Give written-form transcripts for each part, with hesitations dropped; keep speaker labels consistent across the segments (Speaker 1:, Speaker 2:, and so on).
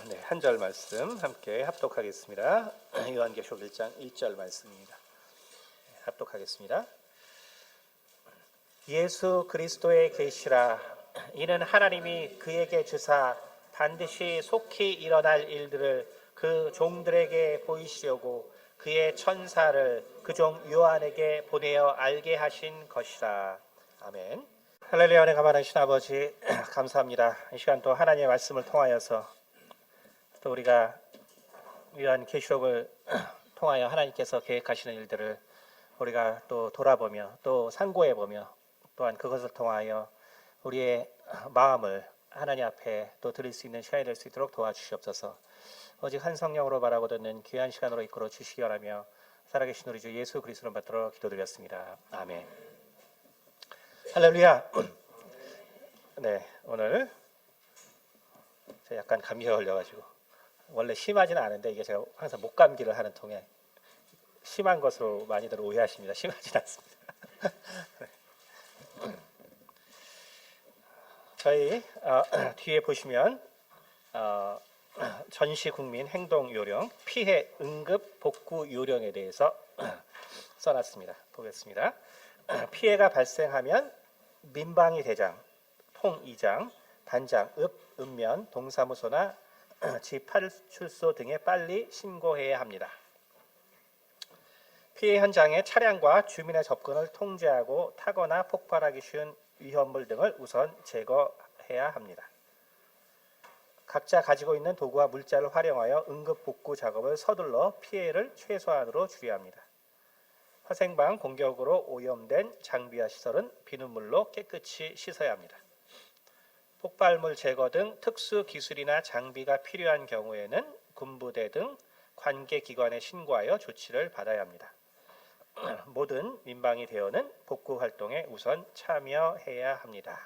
Speaker 1: 네, 한 절 말씀 함께 합독하겠습니다. 요한계시록 1장 1절 말씀입니다. 합독하겠습니다. 예수 그리스도의 계시라. 이는 하나님이 그에게 주사 반드시 속히 일어날 일들을 그 종들에게 보이시려고 그의 천사를 그 종 요한에게 보내어 알게 하신 것이라. 아멘. 할렐루야. 은혜가 많으신 아버지 감사합니다. 이 시간 또 하나님의 말씀을 통하여서 또 우리가 요한계시록을 통하여 하나님께서 계획하시는 일들을 우리가 또 돌아보며 또 상고해보며 또한 그것을 통하여 우리의 마음을 하나님 앞에 또 드릴 수 있는 시간이 될 수 있도록 도와주시옵소서. 오직 한 성령으로 바라고 듣는 귀한 시간으로 이끌어 주시기 바라며 살아계신 우리 주 예수 그리스도를 받들어 기도드렸습니다. 아멘. 할렐루야. 네, 오늘 제가 약간 감기가 걸려가지고 원래 심하지는 않은데 이게 제가 항상 목감기를 하는 통에 심한 것으로 많이들 오해하십니다. 심하진 않습니다. 저희 뒤에 보시면 전시국민 행동요령, 피해 응급 복구 요령에 대해서 써놨습니다. 보겠습니다. 피해가 발생하면 민방위 대장, 통이장, 반장, 읍면, 동사무소나 지파출소 등에 빨리 신고해야 합니다. 피해 현장에 차량과 주민의 접근을 통제하고 타거나 폭발하기 쉬운 위험물 등을 우선 제거해야 합니다. 각자 가지고 있는 도구와 물자를 활용하여 응급 복구 작업을 서둘러 피해를 최소한으로 줄여야 합니다. 화생방 공격으로 오염된 장비와 시설은 비눗물로 깨끗이 씻어야 합니다. 폭발물 제거 등 특수 기술이나 장비가 필요한 경우에는 군부대 등 관계기관에 신고하여 조치를 받아야 합니다. 모든 민방위 대원은 복구 활동에 우선 참여해야 합니다.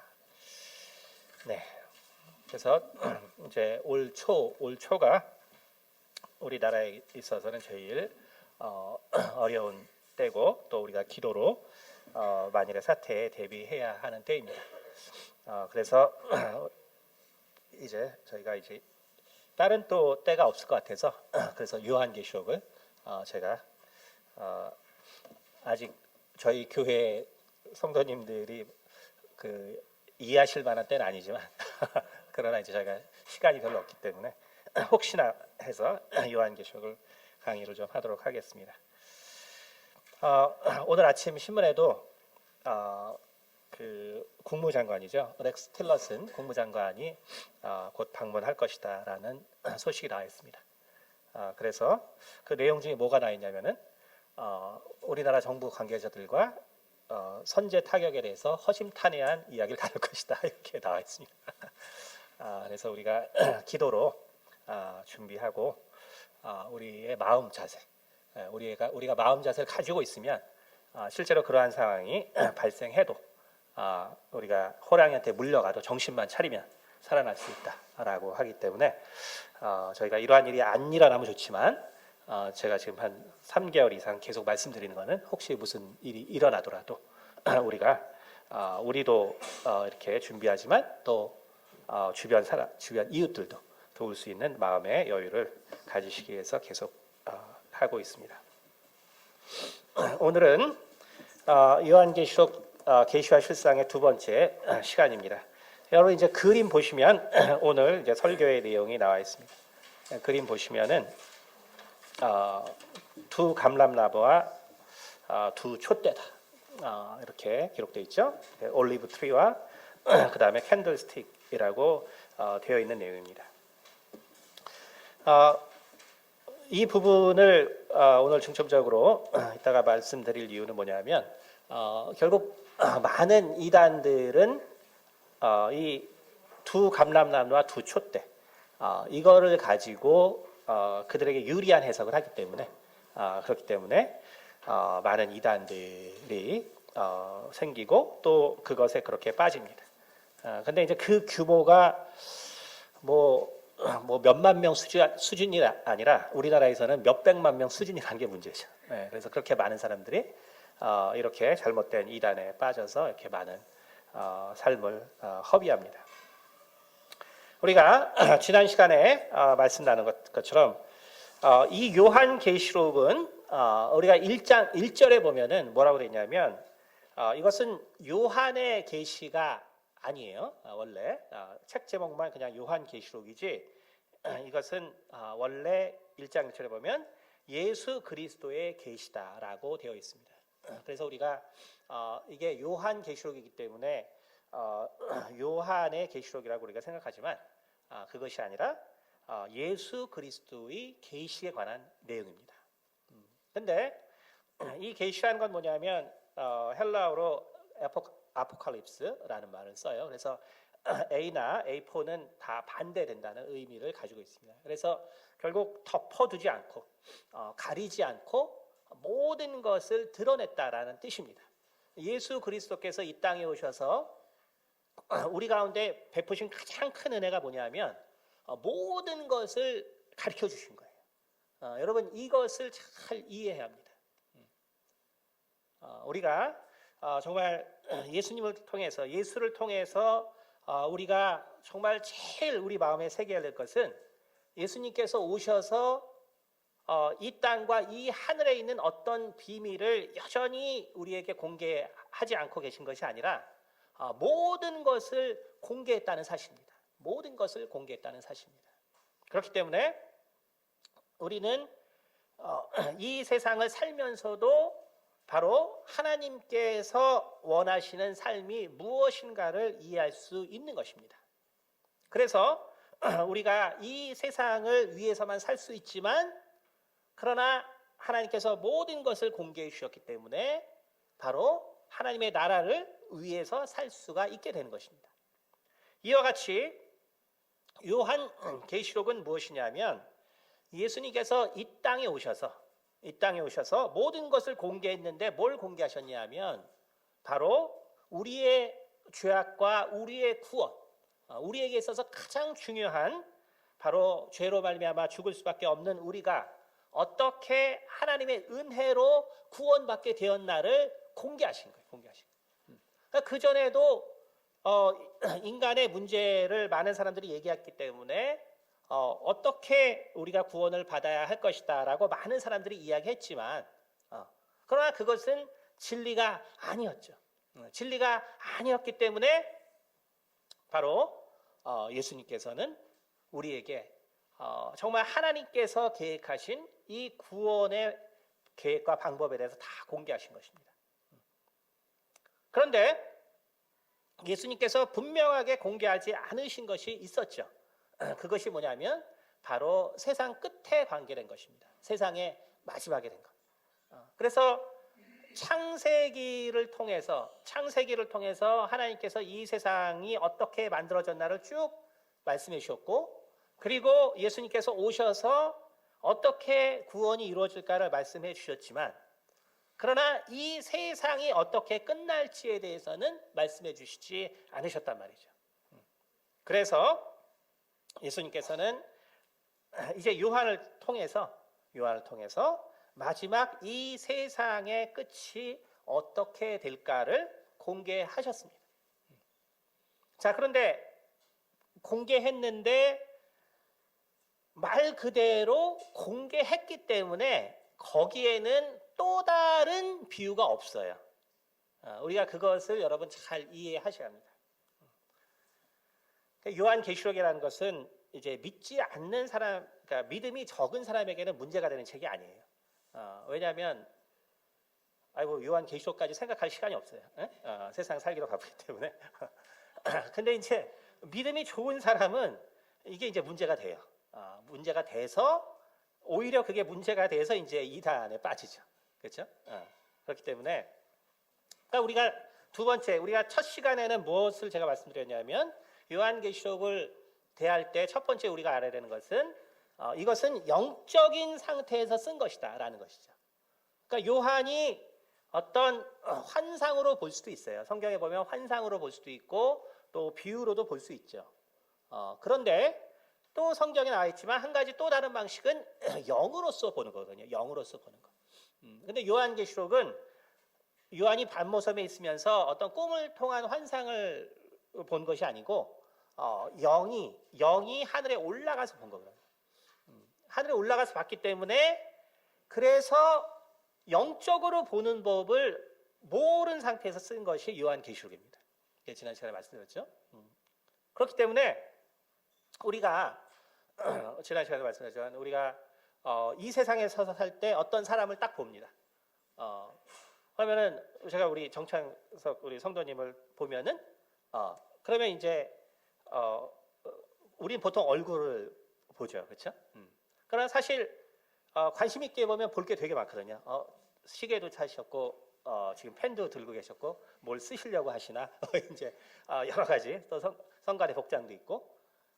Speaker 1: 네, 그래서 이제 올 초가 우리나라에 있어서는 제일 어려운 때고 또 우리가 기도로 만일의 사태에 대비해야 하는 때입니다. 그래서 이제 저희가 이제 다른 또 때가 없을 것 같아서 그래서 요한계시록을 제가 아직 저희 교회 성도님들이 그 이해하실 만한 때는 아니지만 그러나 이제 저희가 시간이 별로 없기 때문에 혹시나 해서 요한계시록을 강의를 좀 하도록 하겠습니다. 오늘 아침 신문에도 그 국무장관이죠. 렉스 틸러슨 국무장관이 곧 방문할 것이다라는 소식이 나와 있습니다. 그래서 그 내용 중에 뭐가 나와 있냐면은 우리나라 정부 관계자들과 선제 타격에 대해서 허심탄회한 이야기를 나눌 것이다 이렇게 나와 있습니다. 그래서 우리가 기도로 준비하고 우리의 마음 자세, 우리가 마음 자세를 가지고 있으면 실제로 그러한 상황이 발생해도 우리가 호랑이한테 물려가도 정신만 차리면 살아날 수 있다라고 하기 때문에 저희가 이러한 일이 안 일어나면 좋지만 제가 지금 한 3개월 이상 계속 말씀드리는 것은 혹시 무슨 일이 일어나더라도 우리도 이렇게 준비하지만 또 주변 이웃들도 도울 수 있는 마음의 여유를 가지시기 위해서 계속 하고 있습니다. 오늘은 요한계시록 계시와 실상의 두 번째 시간입니다. 여러분 이제 그림 보시면 오늘 이제 설교의 내용이 나와 있습니다. 그림 보시면은 두 감람나무와 두 촛대다 이렇게 기록되어 있죠. 올리브 트리와 그 다음에 캔들스틱이라고 되어 있는 내용입니다. 이 부분을 오늘 중점적으로 이따가 말씀드릴 이유는 뭐냐면 결국 많은 이단들은 이 두 감람나무와 두 촛대 이거를 가지고 그들에게 유리한 해석을 하기 때문에 그렇기 때문에 많은 이단들이 생기고 또 그것에 그렇게 빠집니다. 근데 이제 그 규모가 뭐 몇만 명 수준이 아니라 우리나라에서는 몇백만 명 수준이라는 게 문제죠. 그래서 그렇게 많은 사람들이 이렇게 잘못된 이단에 빠져서 이렇게 많은 삶을 허비합니다. 우리가 지난 시간에 말씀 나눈 것처럼 이 요한계시록은 우리가 1장 1절에 보면은 뭐라고 되어 있냐면 이것은 요한의 계시가 아니에요. 원래 책 제목만 그냥 요한계시록이지 이것은 원래 1장 1절에 보면 예수 그리스도의 계시다라고 되어 있습니다. 그래서 우리가 이게 요한계시록이기 때문에 요한의 계시록이라고 우리가 생각하지만 그것이 아니라 예수 그리스도의 계시에 관한 내용입니다. 근데 이 계시라는 건 뭐냐면 헬라어로 아포칼립스라는 말을 써요. 그래서 A나 A4는 다 반대된다는 의미를 가지고 있습니다. 그래서 결국 덮어두지 않고 가리지 않고 모든 것을 드러냈다라는 뜻입니다. 예수 그리스도께서 이 땅에 오셔서 우리 가운데 베푸신 가장 큰 은혜가 뭐냐면 모든 것을 가르쳐 주신 거예요. 여러분 이것을 잘 이해해야 합니다. 우리가 정말 예수를 통해서 우리가 정말 제일 우리 마음에 새겨야 될 것은 예수님께서 오셔서 이 땅과 이 하늘에 있는 어떤 비밀을 여전히 우리에게 공개하지 않고 계신 것이 아니라 모든 것을 공개했다는 사실입니다. 모든 것을 공개했다는 사실입니다. 그렇기 때문에 우리는 이 세상을 살면서도 바로 하나님께서 원하시는 삶이 무엇인가를 이해할 수 있는 것입니다. 그래서 우리가 이 세상을 위해서만 살 수 있지만 그러나 하나님께서 모든 것을 공개해 주셨기 때문에 바로 하나님의 나라를 위해서 살 수가 있게 되는 것입니다. 이와 같이 요한계시록은 무엇이냐면 예수님께서 이 땅에 오셔서 모든 것을 공개했는데 뭘 공개하셨냐면 바로 우리의 죄악과 우리의 구원, 우리에게 있어서 가장 중요한 바로 죄로 말미암아 죽을 수밖에 없는 우리가 어떻게 하나님의 은혜로 구원받게 되었나를 공개하신 거예요. 그 전에도 인간의 문제를 많은 사람들이 얘기했기 때문에 어떻게 우리가 구원을 받아야 할 것이다라고 많은 사람들이 이야기했지만 그러나 그것은 진리가 아니었죠. 진리가 아니었기 때문에 바로 예수님께서는 우리에게 정말 하나님께서 계획하신 이 구원의 계획과 방법에 대해서 다 공개하신 것입니다. 그런데 예수님께서 분명하게 공개하지 않으신 것이 있었죠. 그것이 뭐냐면 바로 세상 끝에 관계된 것입니다. 세상의 마지막에 된 것. 그래서 창세기를 통해서 하나님께서 이 세상이 어떻게 만들어졌나를 쭉 말씀해 주셨고 그리고 예수님께서 오셔서 어떻게 구원이 이루어질까를 말씀해 주셨지만 그러나 이 세상이 어떻게 끝날지에 대해서는 말씀해 주시지 않으셨단 말이죠. 그래서 예수님께서는 이제 요한을 통해서 마지막 이 세상의 끝이 어떻게 될까를 공개하셨습니다. 자, 그런데 공개했는데 말 그대로 공개했기 때문에 거기에는 또 다른 비유가 없어요. 우리가 그것을 여러분 잘 이해하셔야 합니다. 요한계시록이라는 것은 이제 믿지 않는 사람, 그러니까 믿음이 적은 사람에게는 문제가 되는 책이 아니에요. 왜냐하면 요한계시록까지 생각할 시간이 없어요. 세상 살기로 바쁘기 때문에. 근데 이제 믿음이 좋은 사람은 이게 이제 문제가 돼요. 문제가 돼서 오히려 그게 문제가 돼서 이제 이단에 빠지죠. 그렇죠? 그렇기 때문에 그러니까 우리가 두 번째 우리가 첫 시간에는 무엇을 제가 말씀드렸냐면 요한계시록을 대할 때 첫 번째 우리가 알아야 되는 것은 이것은 영적인 상태에서 쓴 것이다라는 것이죠. 그러니까 요한이 어떤 환상으로 볼 수도 있어요. 성경에 보면 환상으로 볼 수도 있고 또 비유로도 볼 수 있죠. 그런데 또 성경에 나와 있지만 한 가지 또 다른 방식은 영으로서 보는 거거든요. 영으로서 보는 거. 근데 요한계시록은 요한이 밤모섬에 있으면서 어떤 꿈을 통한 환상을 본 것이 아니고 영이 하늘에 올라가서 본 거거든요. 하늘에 올라가서 봤기 때문에 그래서 영적으로 보는 법을 모르는 상태에서 쓴 것이 요한계시록입니다. 지난 시간에 말씀드렸죠. 그렇기 때문에 우리가 지난 시간에 말씀드렸지만 우리가 이 세상에 서서 살 때 어떤 사람을 딱 봅니다. 그러면은 제가 우리 정창석 우리 성도님을 보면은 그러면 이제 우린 보통 얼굴을 보죠, 그렇죠? 그러나 사실 관심 있게 보면 볼 게 되게 많거든요. 시계도 차셨고 지금 펜도 들고 계셨고 뭘 쓰시려고 하시나 이제 여러 가지 또 성가대 복장도 있고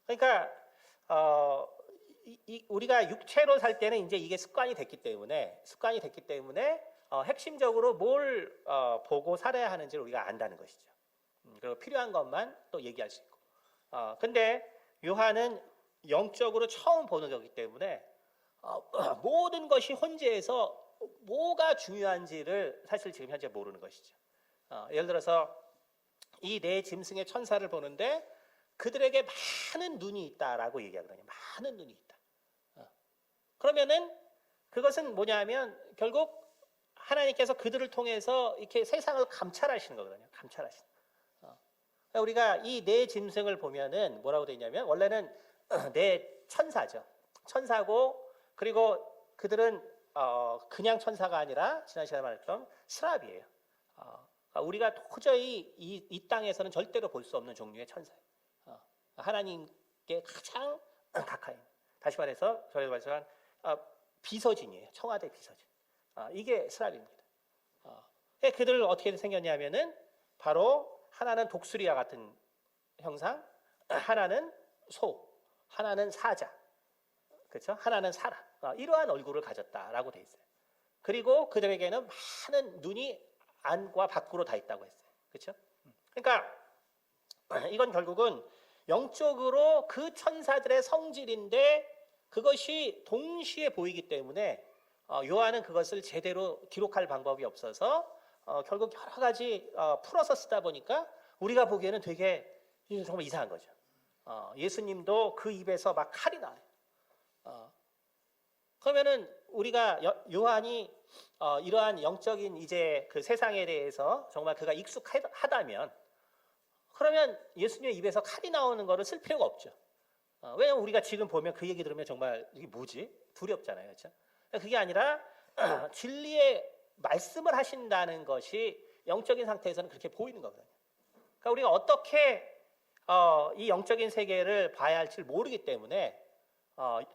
Speaker 1: 그러니까 우리가 육체로 살 때는 이제 이게 습관이 됐기 때문에 핵심적으로 뭘 보고 살아야 하는지를 우리가 안다는 것이죠. 그리고 필요한 것만 또 얘기할 수 있고. 근데 요한은 영적으로 처음 보는 거기 때문에 모든 것이 혼재해서 뭐가 중요한지를 사실 지금 현재 모르는 것이죠. 예를 들어서 이 네 짐승의 천사를 보는데 그들에게 많은 눈이 있다라고 얘기하거든요. 많은 눈이 있다. 그러면은 그것은 뭐냐면 결국 하나님께서 그들을 통해서 이렇게 세상을 감찰하시는 거거든요. 감찰하시는. 우리가 이 네 짐승을 보면은 뭐라고 되어 있냐면 원래는 네 천사죠. 천사고 그리고 그들은 그냥 천사가 아니라 지난 시간에 말했던 스랍이에요. 우리가 도저히 이 땅에서는 절대로 볼 수 없는 종류의 천사예요. 하나님께 가장 가까이. 다시 말해서 저희가 말씀한 비서진이에요. 청와대 비서진. 이게 스랍입니다. 그들 어떻게 생겼냐면은 바로 하나는 독수리와 같은 형상, 하나는 소, 하나는 사자, 그렇죠? 하나는 사람. 이러한 얼굴을 가졌다라고 돼 있어요. 그리고 그들에게는 많은 눈이 안과 밖으로 다 있다고 했어요. 그렇죠? 그러니까 이건 결국은 영적으로 그 천사들의 성질인데 그것이 동시에 보이기 때문에 요한은 그것을 제대로 기록할 방법이 없어서 결국 여러 가지 풀어서 쓰다 보니까 우리가 보기에는 되게 정말 이상한 거죠. 예수님도 그 입에서 막 칼이 나요. 그러면은 우리가 요한이 이러한 영적인 이제 그 세상에 대해서 정말 그가 익숙하다면 그러면 예수님의 입에서 칼이 나오는 거를 쓸 필요가 없죠. 왜냐하면 우리가 지금 보면 그 얘기 들으면 정말 이게 뭐지? 두렵잖아요. 그렇죠? 그게 아니라 진리의 말씀을 하신다는 것이 영적인 상태에서는 그렇게 보이는 거거든요. 그러니까 우리가 어떻게 이 영적인 세계를 봐야 할지 모르기 때문에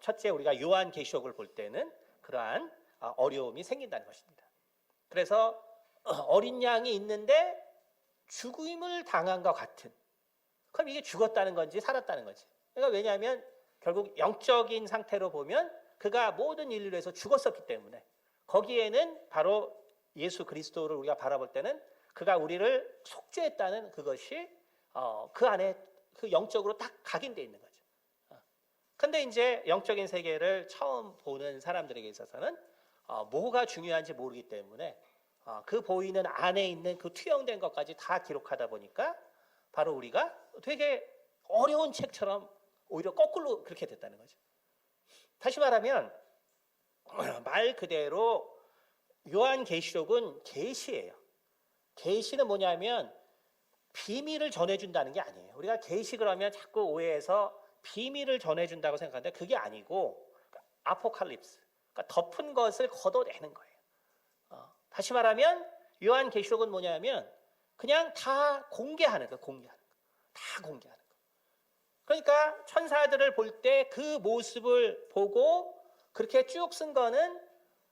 Speaker 1: 첫째 우리가 요한계시록을 볼 때는 그러한 어려움이 생긴다는 것입니다. 그래서 어린 양이 있는데 죽임을 당한 것 같은 그럼 이게 죽었다는 건지 살았다는 건지 그러니까 왜냐하면 결국 영적인 상태로 보면 그가 모든 인류를 위해서 죽었었기 때문에 거기에는 바로 예수 그리스도를 우리가 바라볼 때는 그가 우리를 속죄했다는 그것이 그 안에 그 영적으로 딱 각인되어 있는 거죠. 근데 이제 영적인 세계를 처음 보는 사람들에게 있어서는 뭐가 중요한지 모르기 때문에 그 보이는 안에 있는 그 투영된 것까지 다 기록하다 보니까 바로 우리가 되게 어려운 책처럼 오히려 거꾸로 그렇게 됐다는 거죠. 다시 말하면 말 그대로 요한계시록은 계시예요. 계시는 뭐냐면 비밀을 전해준다는 게 아니에요. 우리가 계시 그러면 자꾸 오해해서 비밀을 전해준다고 생각하는데 그게 아니고 아포칼립스, 그러니까 덮은 것을 걷어내는 거예요. 다시 말하면 요한계시록은 뭐냐면 그냥 다 공개하는 거, 다 공개하는 거. 그러니까 천사들을 볼 때 그 모습을 보고 그렇게 쭉 쓴 거는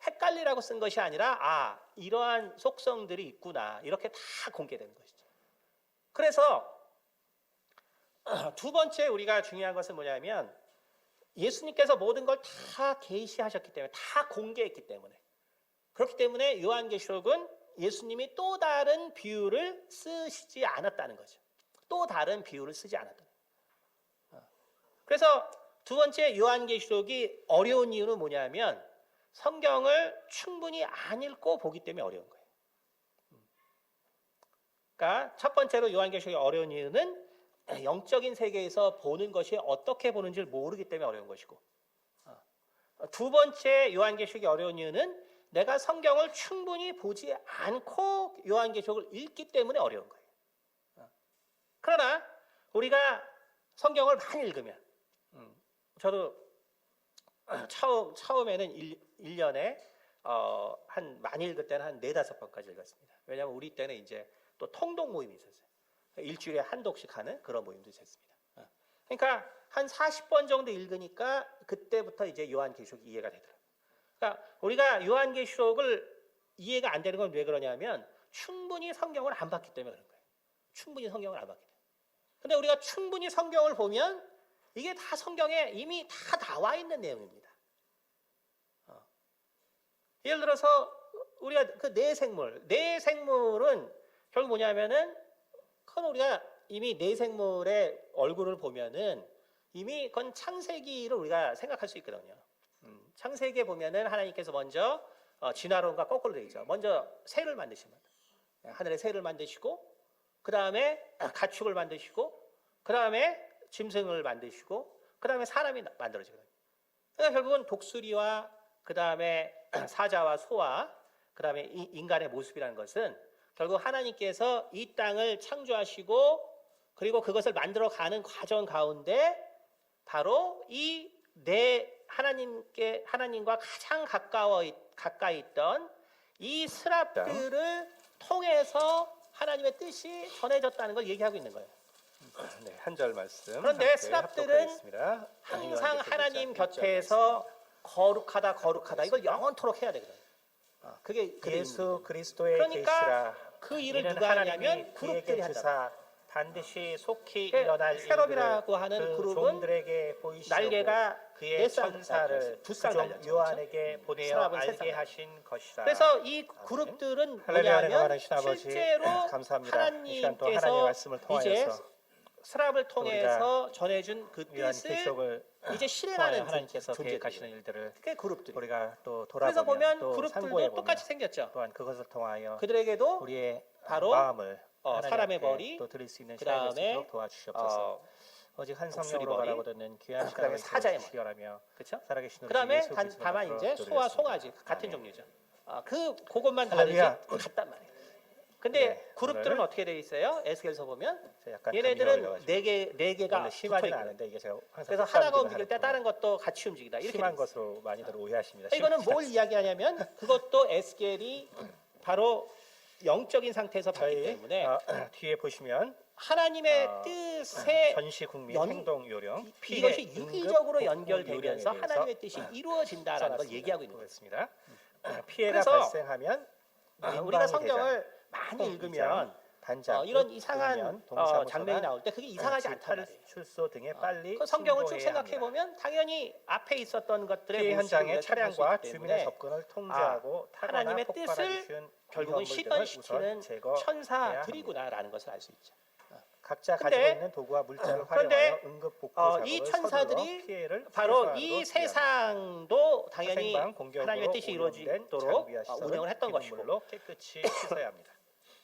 Speaker 1: 헷갈리라고 쓴 것이 아니라 이러한 속성들이 있구나 이렇게 다 공개되는 것이죠. 그래서 두 번째 우리가 중요한 것은 뭐냐면 예수님께서 모든 걸 다 계시하셨기 때문에 다 공개했기 때문에 그렇기 때문에 요한계시록은 예수님이 또 다른 비유를 쓰시지 않았다는 거죠. 또 다른 비유를 쓰지 않았다. 그래서 두 번째 요한계시록이 어려운 이유는 뭐냐면 성경을 충분히 안 읽고 보기 때문에 어려운 거예요.
Speaker 2: 그러니까 첫 번째로 요한계시록이 어려운 이유는 영적인 세계에서 보는 것이 어떻게 보는지를 모르기 때문에 어려운 것이고, 두 번째 요한계시록이 어려운 이유는 내가 성경을 충분히 보지 않고 요한계시록을 읽기 때문에 어려운 거예요. 그러나 우리가 성경을 많이 읽으면, 저도 처음에는 1년에 많이 읽을 때는 한 4-5번까지 읽었습니다. 왜냐하면 우리 때는 이제 또 통독 모임이 있었어요. 일주일에 한 독씩 하는 그런 모임도 있었습니다. 그러니까 한 40번 정도 읽으니까 그때부터 이제 요한계시록이 이해가 되더라고요. 그러니까 우리가 요한계시록을 이해가 안 되는 건 왜 그러냐면 충분히 성경을 안 봤기 때문에 그런 거예요. 충분히 성경을 안 봤기 때문에. 근데 우리가 충분히 성경을 보면 이게 다 성경에 이미 다 나와 있는 내용입니다. 예를 들어서 우리가 그 내생물은 결국 뭐냐면은 그건 우리가 이미 내생물의 얼굴을 보면은 이미 그건 창세기를 우리가 생각할 수 있거든요. 창세기에 보면은 하나님께서 먼저 진화론과 거꾸로 되어 있죠. 먼저 새를 만드십니다. 하늘에 새를 만드시고 그 다음에 가축을 만드시고 그 다음에 짐승을 만드시고 그 다음에 사람이 만들어지거든요. 그러니까 결국은 독수리와 그 다음에 사자와 소와 그 다음에 인간의 모습이라는 것은 결국 하나님께서 이 땅을 창조하시고 그리고 그것을 만들어가는 과정 가운데 바로 이 하나님과 가장 가까이 있던 이 스랍들을 통해서 하나님의 뜻이 전해졌다는 걸 얘기하고 있는 거예요.
Speaker 1: 네, 한 절 말씀.
Speaker 2: 그런데 스랍들은 항상 하나님 곁에서 거룩하다 이걸 영원토록 해야 되거든요. 그게
Speaker 1: 예수 그리스도의
Speaker 2: 그러니까
Speaker 1: 계시라.
Speaker 2: 그 일을 누가 하냐면 그룹들이 한다.
Speaker 1: 반드시 속히 일어날
Speaker 2: 세럽이라고 하는
Speaker 1: 그
Speaker 2: 그룹은
Speaker 1: 종들에게 보이시고
Speaker 2: 날개가
Speaker 1: 그의 천사를
Speaker 2: 두쌍
Speaker 1: 종
Speaker 2: 달렸죠.
Speaker 1: 요한에게 보내어
Speaker 2: 스랍은
Speaker 1: 알게
Speaker 2: 세쌍
Speaker 1: 하신 것이라.
Speaker 2: 그래서 이 그룹들은
Speaker 1: 할렐루야,
Speaker 2: 뭐냐면
Speaker 1: 은혜가 아버지,
Speaker 2: 실제로
Speaker 1: 감사합니다. 이 시간 또 하나님의
Speaker 2: 하나님께서
Speaker 1: 말씀을
Speaker 2: 이제
Speaker 1: 통하여서
Speaker 2: 스랍을 통해서 전해준 그
Speaker 1: 요한
Speaker 2: 뜻을
Speaker 1: 계시록을
Speaker 2: 이제 실행하는
Speaker 1: 하나님께서
Speaker 2: 존재들이에요.
Speaker 1: 계획하시는 일들을
Speaker 2: 그게 그룹들이.
Speaker 1: 우리가 또
Speaker 2: 그래서
Speaker 1: 돌아보면
Speaker 2: 보면
Speaker 1: 또
Speaker 2: 그룹들도
Speaker 1: 상고해보면
Speaker 2: 똑같이 생겼죠.
Speaker 1: 또한 그것을 통하여
Speaker 2: 그들에게도
Speaker 1: 우리의
Speaker 2: 바로
Speaker 1: 마음을 하나님
Speaker 2: 사람의
Speaker 1: 앞에
Speaker 2: 머리,
Speaker 1: 또 드릴 수 있는
Speaker 2: 그
Speaker 1: 시간이
Speaker 2: 다음에
Speaker 1: 되도록 도와주시옵소서. 오직 한
Speaker 2: 독수리
Speaker 1: 성령으로
Speaker 2: 머리,
Speaker 1: 바라고 듣는 귀한
Speaker 2: 그 다음에
Speaker 1: 시간을
Speaker 2: 사자의
Speaker 1: 주시하며
Speaker 2: 그렇죠?
Speaker 1: 살아계신 우리
Speaker 2: 그다음에
Speaker 1: 예수 그리스도
Speaker 2: 다만
Speaker 1: 앞으로
Speaker 2: 이제 소와
Speaker 1: 드리겠습니다.
Speaker 2: 송아지 같은
Speaker 1: 아멘.
Speaker 2: 종류죠. 그것만 다르지
Speaker 1: 할렐루야.
Speaker 2: 같단 말이에요. 근데
Speaker 1: 네,
Speaker 2: 그룹들은
Speaker 1: 오늘
Speaker 2: 어떻게 되어 있어요? 에스겔서 보면
Speaker 1: 약간
Speaker 2: 얘네들은
Speaker 1: 감이
Speaker 2: 네 개가
Speaker 1: 원래
Speaker 2: 붙어
Speaker 1: 심하지는
Speaker 2: 있거든요.
Speaker 1: 않은데 이게 제가 항상
Speaker 2: 그래서
Speaker 1: 습관적으로
Speaker 2: 하나가 움직일 때
Speaker 1: 하는
Speaker 2: 다른 것도 같이 움직이다. 이렇게
Speaker 1: 심한
Speaker 2: 돼 있어요.
Speaker 1: 것으로 많이들 오해하십니다.
Speaker 2: 이거는 뭘 이야기하냐면 그것도 에스겔이 바로 영적인 상태에서 봤기
Speaker 1: 저희
Speaker 2: 때문에
Speaker 1: 뒤에 보시면
Speaker 2: 하나님의 뜻에
Speaker 1: 전시 국민
Speaker 2: 연-
Speaker 1: 행동 요령
Speaker 2: 이것이
Speaker 1: 피해
Speaker 2: 유기적으로
Speaker 1: 응급
Speaker 2: 연결되면서
Speaker 1: 요령에 대해서
Speaker 2: 하나님의 뜻이 이루어진다라는 걸 얘기하고 있는 거예요.
Speaker 1: 보겠습니다. 피해가
Speaker 2: 그래서
Speaker 1: 발생하면
Speaker 2: 우리가 성경을 많이 읽으면
Speaker 1: 단장,
Speaker 2: 이런 이상한 장면이 나올 때 그게 이상하지 않단 말이에요.
Speaker 1: 출소 등에 빨리
Speaker 2: 그 성경을 쭉
Speaker 1: 신고해야
Speaker 2: 생각해
Speaker 1: 합니다.
Speaker 2: 보면 당연히 앞에 있었던 것들의
Speaker 1: 피해
Speaker 2: 모습을
Speaker 1: 현장의
Speaker 2: 우리가 생각할 수
Speaker 1: 차량과
Speaker 2: 있기
Speaker 1: 주민의
Speaker 2: 때문에
Speaker 1: 접근을 통제하고 타거나
Speaker 2: 하나님의
Speaker 1: 폭발하기
Speaker 2: 뜻을
Speaker 1: 쉬운
Speaker 2: 결국은
Speaker 1: 위험물 등을
Speaker 2: 실현시키는
Speaker 1: 우선 제거해야
Speaker 2: 천사들이구나라는 것을 알 수 있죠.
Speaker 1: 각자
Speaker 2: 근데-
Speaker 1: 가지고 있는 도구와 물자를
Speaker 2: 그런데,
Speaker 1: 활용하여 응급 복구 작업을
Speaker 2: 이
Speaker 1: 서둘러
Speaker 2: 천사들이
Speaker 1: 피해를
Speaker 2: 바로 이
Speaker 1: 최소한으로
Speaker 2: 세상도 당연히
Speaker 1: 화생방 공격으로
Speaker 2: 하나님의 뜻이
Speaker 1: 오염된
Speaker 2: 이루어지도록
Speaker 1: 장비와 시설은
Speaker 2: 운영을 했던 것이고
Speaker 1: 기름물로 깨끗이 씻어야 합니다.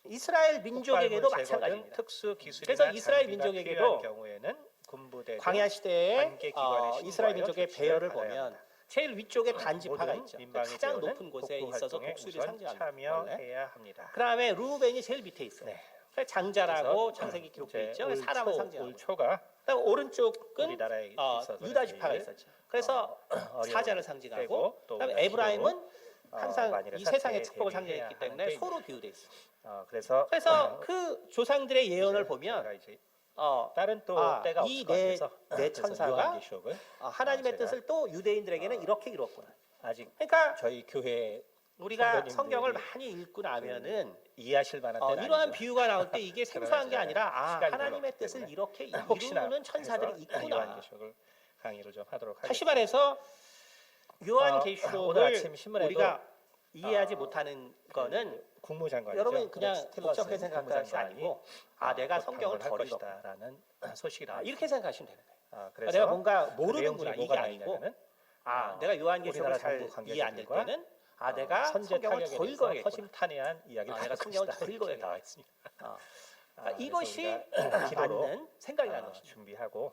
Speaker 2: 이스라엘 민족에게도
Speaker 1: 폭발물 제거 등
Speaker 2: 마찬가지입니다.
Speaker 1: 특수 기술이나
Speaker 2: 그래서 이스라엘
Speaker 1: 장비가
Speaker 2: 민족에게도
Speaker 1: 필요한 경우에는 군부대
Speaker 2: 광야 시대에
Speaker 1: 관계 기관에
Speaker 2: 이스라엘
Speaker 1: 신고하여
Speaker 2: 민족의
Speaker 1: 조치를
Speaker 2: 배열을
Speaker 1: 받아야
Speaker 2: 보면
Speaker 1: 합니다.
Speaker 2: 제일 위쪽에 단지파가
Speaker 1: 모든
Speaker 2: 있죠.
Speaker 1: 민방위
Speaker 2: 가장
Speaker 1: 대원은
Speaker 2: 높은 곳에
Speaker 1: 복구
Speaker 2: 있어서
Speaker 1: 활동에
Speaker 2: 독수리를
Speaker 1: 우선
Speaker 2: 상징합니다. 원래.
Speaker 1: 참여해야 합니다.
Speaker 2: 그 다음에 루벤이 제일 밑에 있어요.
Speaker 1: 네.
Speaker 2: 그래서 장자라고
Speaker 1: 그래서
Speaker 2: 창세기 기록되어
Speaker 1: 이제
Speaker 2: 있죠.
Speaker 1: 올
Speaker 2: 사람을
Speaker 1: 초,
Speaker 2: 상징하고.
Speaker 1: 올 초가
Speaker 2: 그다음 오른쪽은
Speaker 1: 우리나라에 있어서
Speaker 2: 유다 지파가
Speaker 1: 제일,
Speaker 2: 있었죠. 그래서 사자를 상징하고
Speaker 1: 되고 또
Speaker 2: 그다음에
Speaker 1: 우리가
Speaker 2: 에브라임은 항상
Speaker 1: 만일의
Speaker 2: 이 세상의
Speaker 1: 사태에
Speaker 2: 축복을
Speaker 1: 대비해야
Speaker 2: 상징했기 때문에
Speaker 1: 하는
Speaker 2: 소로 비유돼 있어요.
Speaker 1: 그래서
Speaker 2: 그 조상들의 예언을
Speaker 1: 제가
Speaker 2: 보면
Speaker 1: 이제
Speaker 2: 이
Speaker 1: 다른 또 때가 없을 것
Speaker 2: 네
Speaker 1: 같아서
Speaker 2: 천사가
Speaker 1: 요한계시록을
Speaker 2: 하나님의
Speaker 1: 제가
Speaker 2: 뜻을 또 유대인들에게는 이렇게 이루었구나.
Speaker 1: 아직
Speaker 2: 그러니까
Speaker 1: 저희 교회
Speaker 2: 우리가
Speaker 1: 선배님들이
Speaker 2: 성경을 많이 읽고 나면은
Speaker 1: 이해하실 만한 때는
Speaker 2: 이러한
Speaker 1: 아니죠.
Speaker 2: 비유가 나올 때 이게 생소한 게 아니라
Speaker 1: 시간이
Speaker 2: 하나님의
Speaker 1: 별로
Speaker 2: 뜻을
Speaker 1: 없기
Speaker 2: 이렇게
Speaker 1: 혹시나
Speaker 2: 이루는 천사들이
Speaker 1: 해서
Speaker 2: 있구나.
Speaker 1: 요한계시록을 강의를 좀 하도록
Speaker 2: 다시
Speaker 1: 하겠습니다.
Speaker 2: 말해서 요한
Speaker 1: 오늘
Speaker 2: 계시록을
Speaker 1: 아침 신문에도
Speaker 2: 우리가 이해하지 못하는 거는
Speaker 1: 국무장관이죠.
Speaker 2: 여러분 그냥
Speaker 1: 렉스 틸러슨
Speaker 2: 복잡하게 생각하는 것이
Speaker 1: 국무장관이
Speaker 2: 아니고 내가 성경을
Speaker 1: 할
Speaker 2: 덜 읽었구나.
Speaker 1: 것이다라는 소식이 나왔습니다.
Speaker 2: 이렇게 생각하시면 되는 거예요.
Speaker 1: 그래서
Speaker 2: 내가 뭔가
Speaker 1: 그
Speaker 2: 모르는구나
Speaker 1: 내용들이
Speaker 2: 이게
Speaker 1: 뭐가
Speaker 2: 아니고
Speaker 1: 나뉘냐면은
Speaker 2: 내가 요한 계시록을
Speaker 1: 우리나라
Speaker 2: 잘
Speaker 1: 정부
Speaker 2: 이해 안 될
Speaker 1: 관계자들과
Speaker 2: 때는 내가
Speaker 1: 선제
Speaker 2: 성경을
Speaker 1: 타격에
Speaker 2: 더
Speaker 1: 대해서
Speaker 2: 읽어야겠구나.
Speaker 1: 허심탄회한 이야기를
Speaker 2: 내가
Speaker 1: 할
Speaker 2: 성경을
Speaker 1: 것이다.
Speaker 2: 더 읽어야겠다.
Speaker 1: 이렇게 나와 있습니다.
Speaker 2: 그러니까 이것이
Speaker 1: 그래서 우리가 기도로
Speaker 2: 맞는 생각이라는 것입니다.
Speaker 1: 준비하고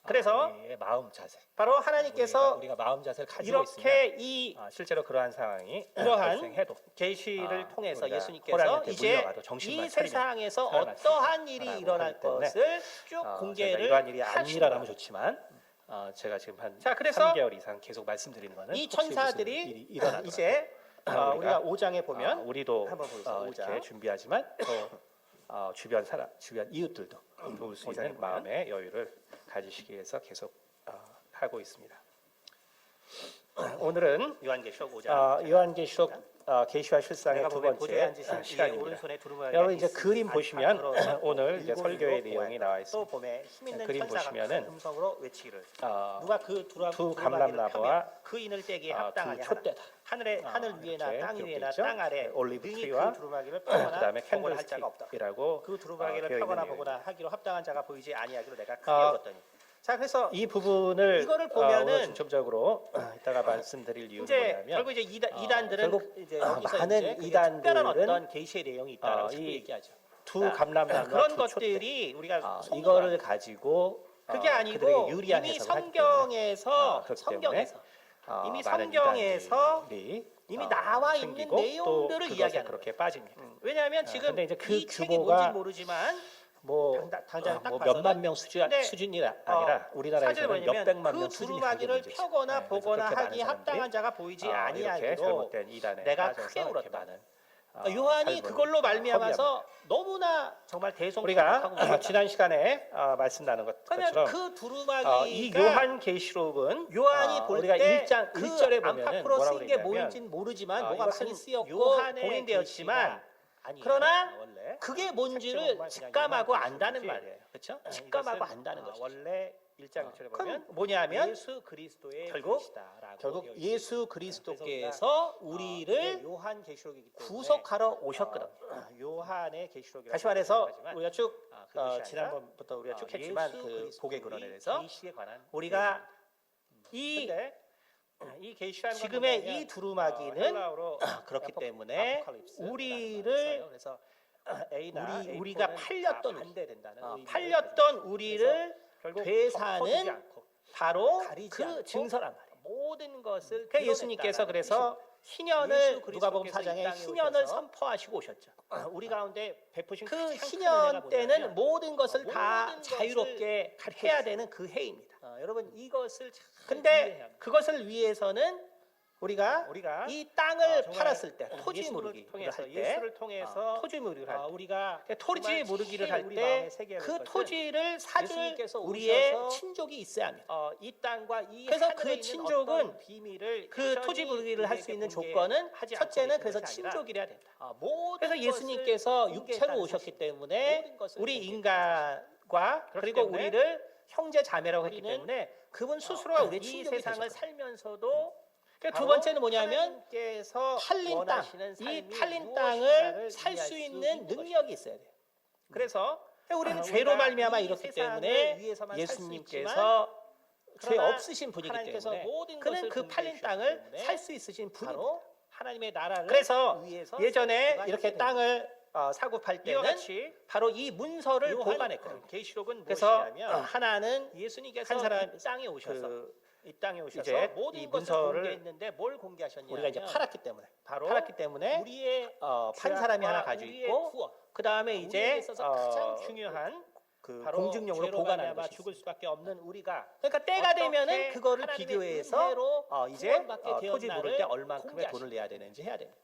Speaker 2: 그래서
Speaker 1: 우리의 마음 자세,
Speaker 2: 바로 하나님께서
Speaker 1: 우리가 마음 자세를 가지고 있으면
Speaker 2: 이렇게 이
Speaker 1: 실제로 그러한 상황이
Speaker 2: 이러한
Speaker 1: 발생해도
Speaker 2: 계시를 통해서
Speaker 1: 우리가
Speaker 2: 예수님께서
Speaker 1: 호랑이한테
Speaker 2: 이제
Speaker 1: 물려가도 정신만
Speaker 2: 이
Speaker 1: 차리면
Speaker 2: 세상에서
Speaker 1: 살아날 수
Speaker 2: 어떠한
Speaker 1: 있다라고
Speaker 2: 일이 일어날
Speaker 1: 하기 때문에
Speaker 2: 것을 쭉
Speaker 1: 저희가
Speaker 2: 공개를
Speaker 1: 이러한 일이 안
Speaker 2: 하시는
Speaker 1: 일어나면
Speaker 2: 거예요.
Speaker 1: 좋지만 제가 지금 한
Speaker 2: 자, 그래서
Speaker 1: 3개월 이상 계속 말씀드리는 거는
Speaker 2: 이
Speaker 1: 혹시 무슨 일이
Speaker 2: 천사들이
Speaker 1: 일어나더라도
Speaker 2: 이제 우리가 5장에 보면
Speaker 1: 우리도
Speaker 2: 한번 보겠습니다.
Speaker 1: 이렇게
Speaker 2: 5장.
Speaker 1: 준비하지만 또 주변 이웃들도 도울 수 있는
Speaker 2: 보면.
Speaker 1: 마음의 여유를 가지시기 위해서 계속 하고 있습니다. 오늘은
Speaker 2: 요한계시록 5장.
Speaker 1: 요한계시록 계시와 실상의
Speaker 2: 내가
Speaker 1: 두
Speaker 2: 보면 보좌에
Speaker 1: 번째
Speaker 2: 앉으신 이의
Speaker 1: 시간입니다.
Speaker 2: 오른손에 두루마리가
Speaker 1: 여러분 이제
Speaker 2: 있으니
Speaker 1: 그림 보시면
Speaker 2: 안팎으로
Speaker 1: 오늘 이제
Speaker 2: 일곱
Speaker 1: 설교의
Speaker 2: 일곱
Speaker 1: 내용이
Speaker 2: 보았다.
Speaker 1: 나와
Speaker 2: 또
Speaker 1: 있습니다.
Speaker 2: 봄에 힘 있는
Speaker 1: 그림
Speaker 2: 천사가
Speaker 1: 보시면은,
Speaker 2: 큰 음성으로 외치기를
Speaker 1: 어,
Speaker 2: 누가 그
Speaker 1: 두
Speaker 2: 두루마기를
Speaker 1: 감람나무와
Speaker 2: 펴면 그 인을 떼기에
Speaker 1: 두
Speaker 2: 합당하냐 하라.
Speaker 1: 촛대다.
Speaker 2: 하늘 위에나
Speaker 1: 이렇게
Speaker 2: 땅 위에나
Speaker 1: 기록되어
Speaker 2: 땅 아래
Speaker 1: 있죠. 올리브
Speaker 2: 능히
Speaker 1: 트리와
Speaker 2: 그 두루마기를 펴거나
Speaker 1: 그다음에
Speaker 2: 보거나 할 자가 없다.
Speaker 1: 캔들스틱이라고
Speaker 2: 그 두루마기를
Speaker 1: 되어
Speaker 2: 펴거나
Speaker 1: 있는
Speaker 2: 보거나 하기로 합당한 자가 보이지 아니하기로 내가 크게
Speaker 1: 어,
Speaker 2: 읽었더니. 자, 그래서
Speaker 1: 이 부분을
Speaker 2: 이거를 보면은
Speaker 1: 오늘 중점적으로 이따가 말씀드릴 이유는
Speaker 2: 이제
Speaker 1: 뭐냐면
Speaker 2: 결국 이제 이단들은
Speaker 1: 결국
Speaker 2: 이제 여기서
Speaker 1: 많은
Speaker 2: 이제 그게
Speaker 1: 이단들은
Speaker 2: 특별한 어떤 계시의 내용이 있다라고
Speaker 1: 이
Speaker 2: 자꾸 얘기하죠.
Speaker 1: 두
Speaker 2: 그러니까
Speaker 1: 감람나무와
Speaker 2: 그런
Speaker 1: 두
Speaker 2: 것들이 우리가
Speaker 1: 촛대
Speaker 2: 속는
Speaker 1: 이거를
Speaker 2: 거야.
Speaker 1: 가지고
Speaker 2: 그게 아니고
Speaker 1: 그들에게 유리한
Speaker 2: 이미
Speaker 1: 해석을 하기 때문에
Speaker 2: 성경에서
Speaker 1: 그렇기
Speaker 2: 성경에서 이미
Speaker 1: 많은
Speaker 2: 성경에서
Speaker 1: 이단들이,
Speaker 2: 이미 나와
Speaker 1: 생기고
Speaker 2: 있는 내용들을
Speaker 1: 또
Speaker 2: 이야기하는
Speaker 1: 그렇게 빠집니다.
Speaker 2: 왜냐하면 지금
Speaker 1: 근데 이제 그
Speaker 2: 이 책이
Speaker 1: 규모가
Speaker 2: 뭔지 모르지만
Speaker 1: 뭐
Speaker 2: 당장 딱
Speaker 1: 몇만
Speaker 2: 봐서는
Speaker 1: 명
Speaker 2: 근데,
Speaker 1: 수준이 아니라
Speaker 2: 사실
Speaker 1: 우리나라에서는
Speaker 2: 뭐냐면
Speaker 1: 몇백만
Speaker 2: 그
Speaker 1: 명 수준이
Speaker 2: 두루마기를
Speaker 1: 문제지.
Speaker 2: 펴거나
Speaker 1: 네, 그래서
Speaker 2: 보거나
Speaker 1: 그렇게 많은
Speaker 2: 하기
Speaker 1: 사람들이,
Speaker 2: 합당한 자가 보이지
Speaker 1: 이렇게
Speaker 2: 아니하기로
Speaker 1: 잘못된 이단에
Speaker 2: 내가
Speaker 1: 빠져서
Speaker 2: 크게
Speaker 1: 이렇게
Speaker 2: 울었다.
Speaker 1: 많은,
Speaker 2: 요한이
Speaker 1: 삶을
Speaker 2: 그걸로 말미암아서 너무나 정말
Speaker 1: 우리가
Speaker 2: 대성통곡하고
Speaker 1: 지난 시간에 말씀 나눈
Speaker 2: 그러면
Speaker 1: 것처럼
Speaker 2: 그 두루마기가
Speaker 1: 이 요한 계시록은
Speaker 2: 요한이 볼
Speaker 1: 우리가
Speaker 2: 때
Speaker 1: 1장
Speaker 2: 그
Speaker 1: 1절에 보면은
Speaker 2: 안팎으로
Speaker 1: 뭐라고
Speaker 2: 쓰인 게
Speaker 1: 그러냐면
Speaker 2: 뭔지는 모르지만 뭐가
Speaker 1: 이것은
Speaker 2: 많이 쓰였고
Speaker 1: 요한의
Speaker 2: 봉인되었지만
Speaker 1: 아니에요.
Speaker 2: 그러나
Speaker 1: 원래
Speaker 2: 그게 뭔지를
Speaker 1: 그냥
Speaker 2: 직감하고
Speaker 1: 요한
Speaker 2: 안다는
Speaker 1: 계시록이지.
Speaker 2: 말이에요. 그렇죠? 직감하고 안다는 것이죠.
Speaker 1: 원래 1장 1절에
Speaker 2: 그건
Speaker 1: 보면
Speaker 2: 뭐냐면
Speaker 1: 예수 그리스도의
Speaker 2: 결국
Speaker 1: 계시다라고
Speaker 2: 결국
Speaker 1: 되어 있습니다.
Speaker 2: 예수 그리스도께서 우리를
Speaker 1: 요한 계시록이기 때문에
Speaker 2: 구속하러 오셨거든.
Speaker 1: 요한의 계시록이라고
Speaker 2: 다시 말해서
Speaker 1: 하지만
Speaker 2: 우리가 쭉
Speaker 1: 그것이 아니라
Speaker 2: 지난번부터 우리가 쭉 했지만
Speaker 1: 예수
Speaker 2: 그
Speaker 1: 그리스도의
Speaker 2: 복의 근원에 대해서
Speaker 1: 계시에 관한
Speaker 2: 우리가 이
Speaker 1: 근데 이 계시라는 건
Speaker 2: 지금의
Speaker 1: 뭐냐면,
Speaker 2: 이 두루마기는
Speaker 1: 헬라어로
Speaker 2: 그렇기 때문에
Speaker 1: 아포칼립스라는
Speaker 2: 우리를
Speaker 1: 말을 그래서 A나
Speaker 2: 우리가
Speaker 1: A4는
Speaker 2: 팔렸던
Speaker 1: 다 반대된다는 의미를
Speaker 2: 팔렸던
Speaker 1: 가지고
Speaker 2: 우리를
Speaker 1: 결국
Speaker 2: 되사는
Speaker 1: 덮어주지 않고
Speaker 2: 바로
Speaker 1: 가리지
Speaker 2: 그
Speaker 1: 않고
Speaker 2: 증서란 말이에요.
Speaker 1: 모든 것을
Speaker 2: 그 예수님께서 그래서 희년을
Speaker 1: 예수
Speaker 2: 누가복음
Speaker 1: 그리스도께서 이
Speaker 2: 4장에
Speaker 1: 땅에
Speaker 2: 희년을
Speaker 1: 오셔서
Speaker 2: 선포하시고 오셨죠.
Speaker 1: 우리 가운데 베푸신
Speaker 2: 그
Speaker 1: 가장 큰
Speaker 2: 희년
Speaker 1: 은혜가
Speaker 2: 때는
Speaker 1: 뭐냐면
Speaker 2: 모든 것을 다
Speaker 1: 모든 것을
Speaker 2: 자유롭게 해야 되는 그 해입니다.
Speaker 1: 여러분 이것을 잘 이해해야
Speaker 2: 근데
Speaker 1: 합니다.
Speaker 2: 그것을 위해서는 우리가
Speaker 1: 이
Speaker 2: 땅을
Speaker 1: 정말
Speaker 2: 팔았을 때 토지
Speaker 1: 예수를
Speaker 2: 무르기를
Speaker 1: 통해서
Speaker 2: 할 때
Speaker 1: 예수를 통해서
Speaker 2: 토지 무르기를 할 때
Speaker 1: 우리가
Speaker 2: 토지
Speaker 1: 정말
Speaker 2: 무르기를
Speaker 1: 제일
Speaker 2: 할
Speaker 1: 우리
Speaker 2: 때
Speaker 1: 마음에 새겨야 될
Speaker 2: 그
Speaker 1: 것은
Speaker 2: 토지를 사줄
Speaker 1: 예수님께서
Speaker 2: 우리의
Speaker 1: 오셔서
Speaker 2: 친족이 있어야 합니다.
Speaker 1: 이 땅과 이
Speaker 2: 그래서
Speaker 1: 하늘에
Speaker 2: 그
Speaker 1: 있는
Speaker 2: 친족은
Speaker 1: 어떤 비밀을
Speaker 2: 그 토지 무르기를 할 수 있는 조건은 첫째는 그래서 친족이라야 된다. 그래서 예수님께서 육체로 오셨기 때문에 우리 인간과 그리고
Speaker 1: 때문에
Speaker 2: 우리를 형제 자매라고 했기
Speaker 1: 우리는
Speaker 2: 때문에 그분 스스로가 우리의
Speaker 1: 이
Speaker 2: 친족이
Speaker 1: 세상을
Speaker 2: 되셨거든요.
Speaker 1: 살면서도
Speaker 2: 두 번째는 뭐냐면
Speaker 1: 하나님께서
Speaker 2: 팔린 땅,
Speaker 1: 원하시는
Speaker 2: 이
Speaker 1: 삶이
Speaker 2: 팔린
Speaker 1: 무엇인가를
Speaker 2: 땅을 살
Speaker 1: 이해할
Speaker 2: 수 있는
Speaker 1: 것입니다.
Speaker 2: 능력이 있어야 돼요.
Speaker 1: 그래서
Speaker 2: 우리는
Speaker 1: 우리가
Speaker 2: 죄로 말미암아
Speaker 1: 이
Speaker 2: 이렇기
Speaker 1: 세상을
Speaker 2: 때문에
Speaker 1: 위해서만 살수
Speaker 2: 예수님께서 죄
Speaker 1: 그러나
Speaker 2: 없으신 분이기
Speaker 1: 하나님께서
Speaker 2: 때문에
Speaker 1: 모든
Speaker 2: 그는
Speaker 1: 것을
Speaker 2: 그
Speaker 1: 공개해
Speaker 2: 팔린
Speaker 1: 주셨기
Speaker 2: 땅을
Speaker 1: 때문에
Speaker 2: 살 수 있으신 분입니다.
Speaker 1: 바로 하나님의 나라를
Speaker 2: 그래서
Speaker 1: 위해서
Speaker 2: 예전에
Speaker 1: 그가
Speaker 2: 이렇게
Speaker 1: 했던
Speaker 2: 땅을 사고 팔
Speaker 1: 이와
Speaker 2: 때는
Speaker 1: 같이
Speaker 2: 바로 이 문서를
Speaker 1: 요한
Speaker 2: 보관했거든요.
Speaker 1: 계시록은
Speaker 2: 그래서
Speaker 1: 무엇이냐면
Speaker 2: 하나는
Speaker 1: 예수님께서
Speaker 2: 한 사람
Speaker 1: 이 땅에 오셔서
Speaker 2: 그
Speaker 1: 이 땅에 오셔서
Speaker 2: 이제
Speaker 1: 모든
Speaker 2: 이
Speaker 1: 것을
Speaker 2: 문서를
Speaker 1: 공개했는데 뭘 공개하셨냐면
Speaker 2: 우리가 이제 팔았기 때문에
Speaker 1: 바로
Speaker 2: 팔았기 때문에
Speaker 1: 우리의
Speaker 2: 판 사람이 하나 가지고
Speaker 1: 우리의
Speaker 2: 있고
Speaker 1: 후원,
Speaker 2: 그 다음에
Speaker 1: 우리에게
Speaker 2: 이제
Speaker 1: 있어서 가장 중요한
Speaker 2: 그
Speaker 1: 바로
Speaker 2: 공증용으로
Speaker 1: 죄로
Speaker 2: 보관하는
Speaker 1: 말미암아
Speaker 2: 것이
Speaker 1: 죽을
Speaker 2: 있습니다.
Speaker 1: 수밖에 없는 우리가
Speaker 2: 그러니까 때가 되면은
Speaker 1: 어떻게
Speaker 2: 그거를
Speaker 1: 하나님의
Speaker 2: 비교해서
Speaker 1: 은혜로
Speaker 2: 이제
Speaker 1: 구원받게
Speaker 2: 토지
Speaker 1: 되었나를
Speaker 2: 물을 때 얼만큼의
Speaker 1: 공개하십니다.
Speaker 2: 돈을 내야 되는지 해야 됩니다.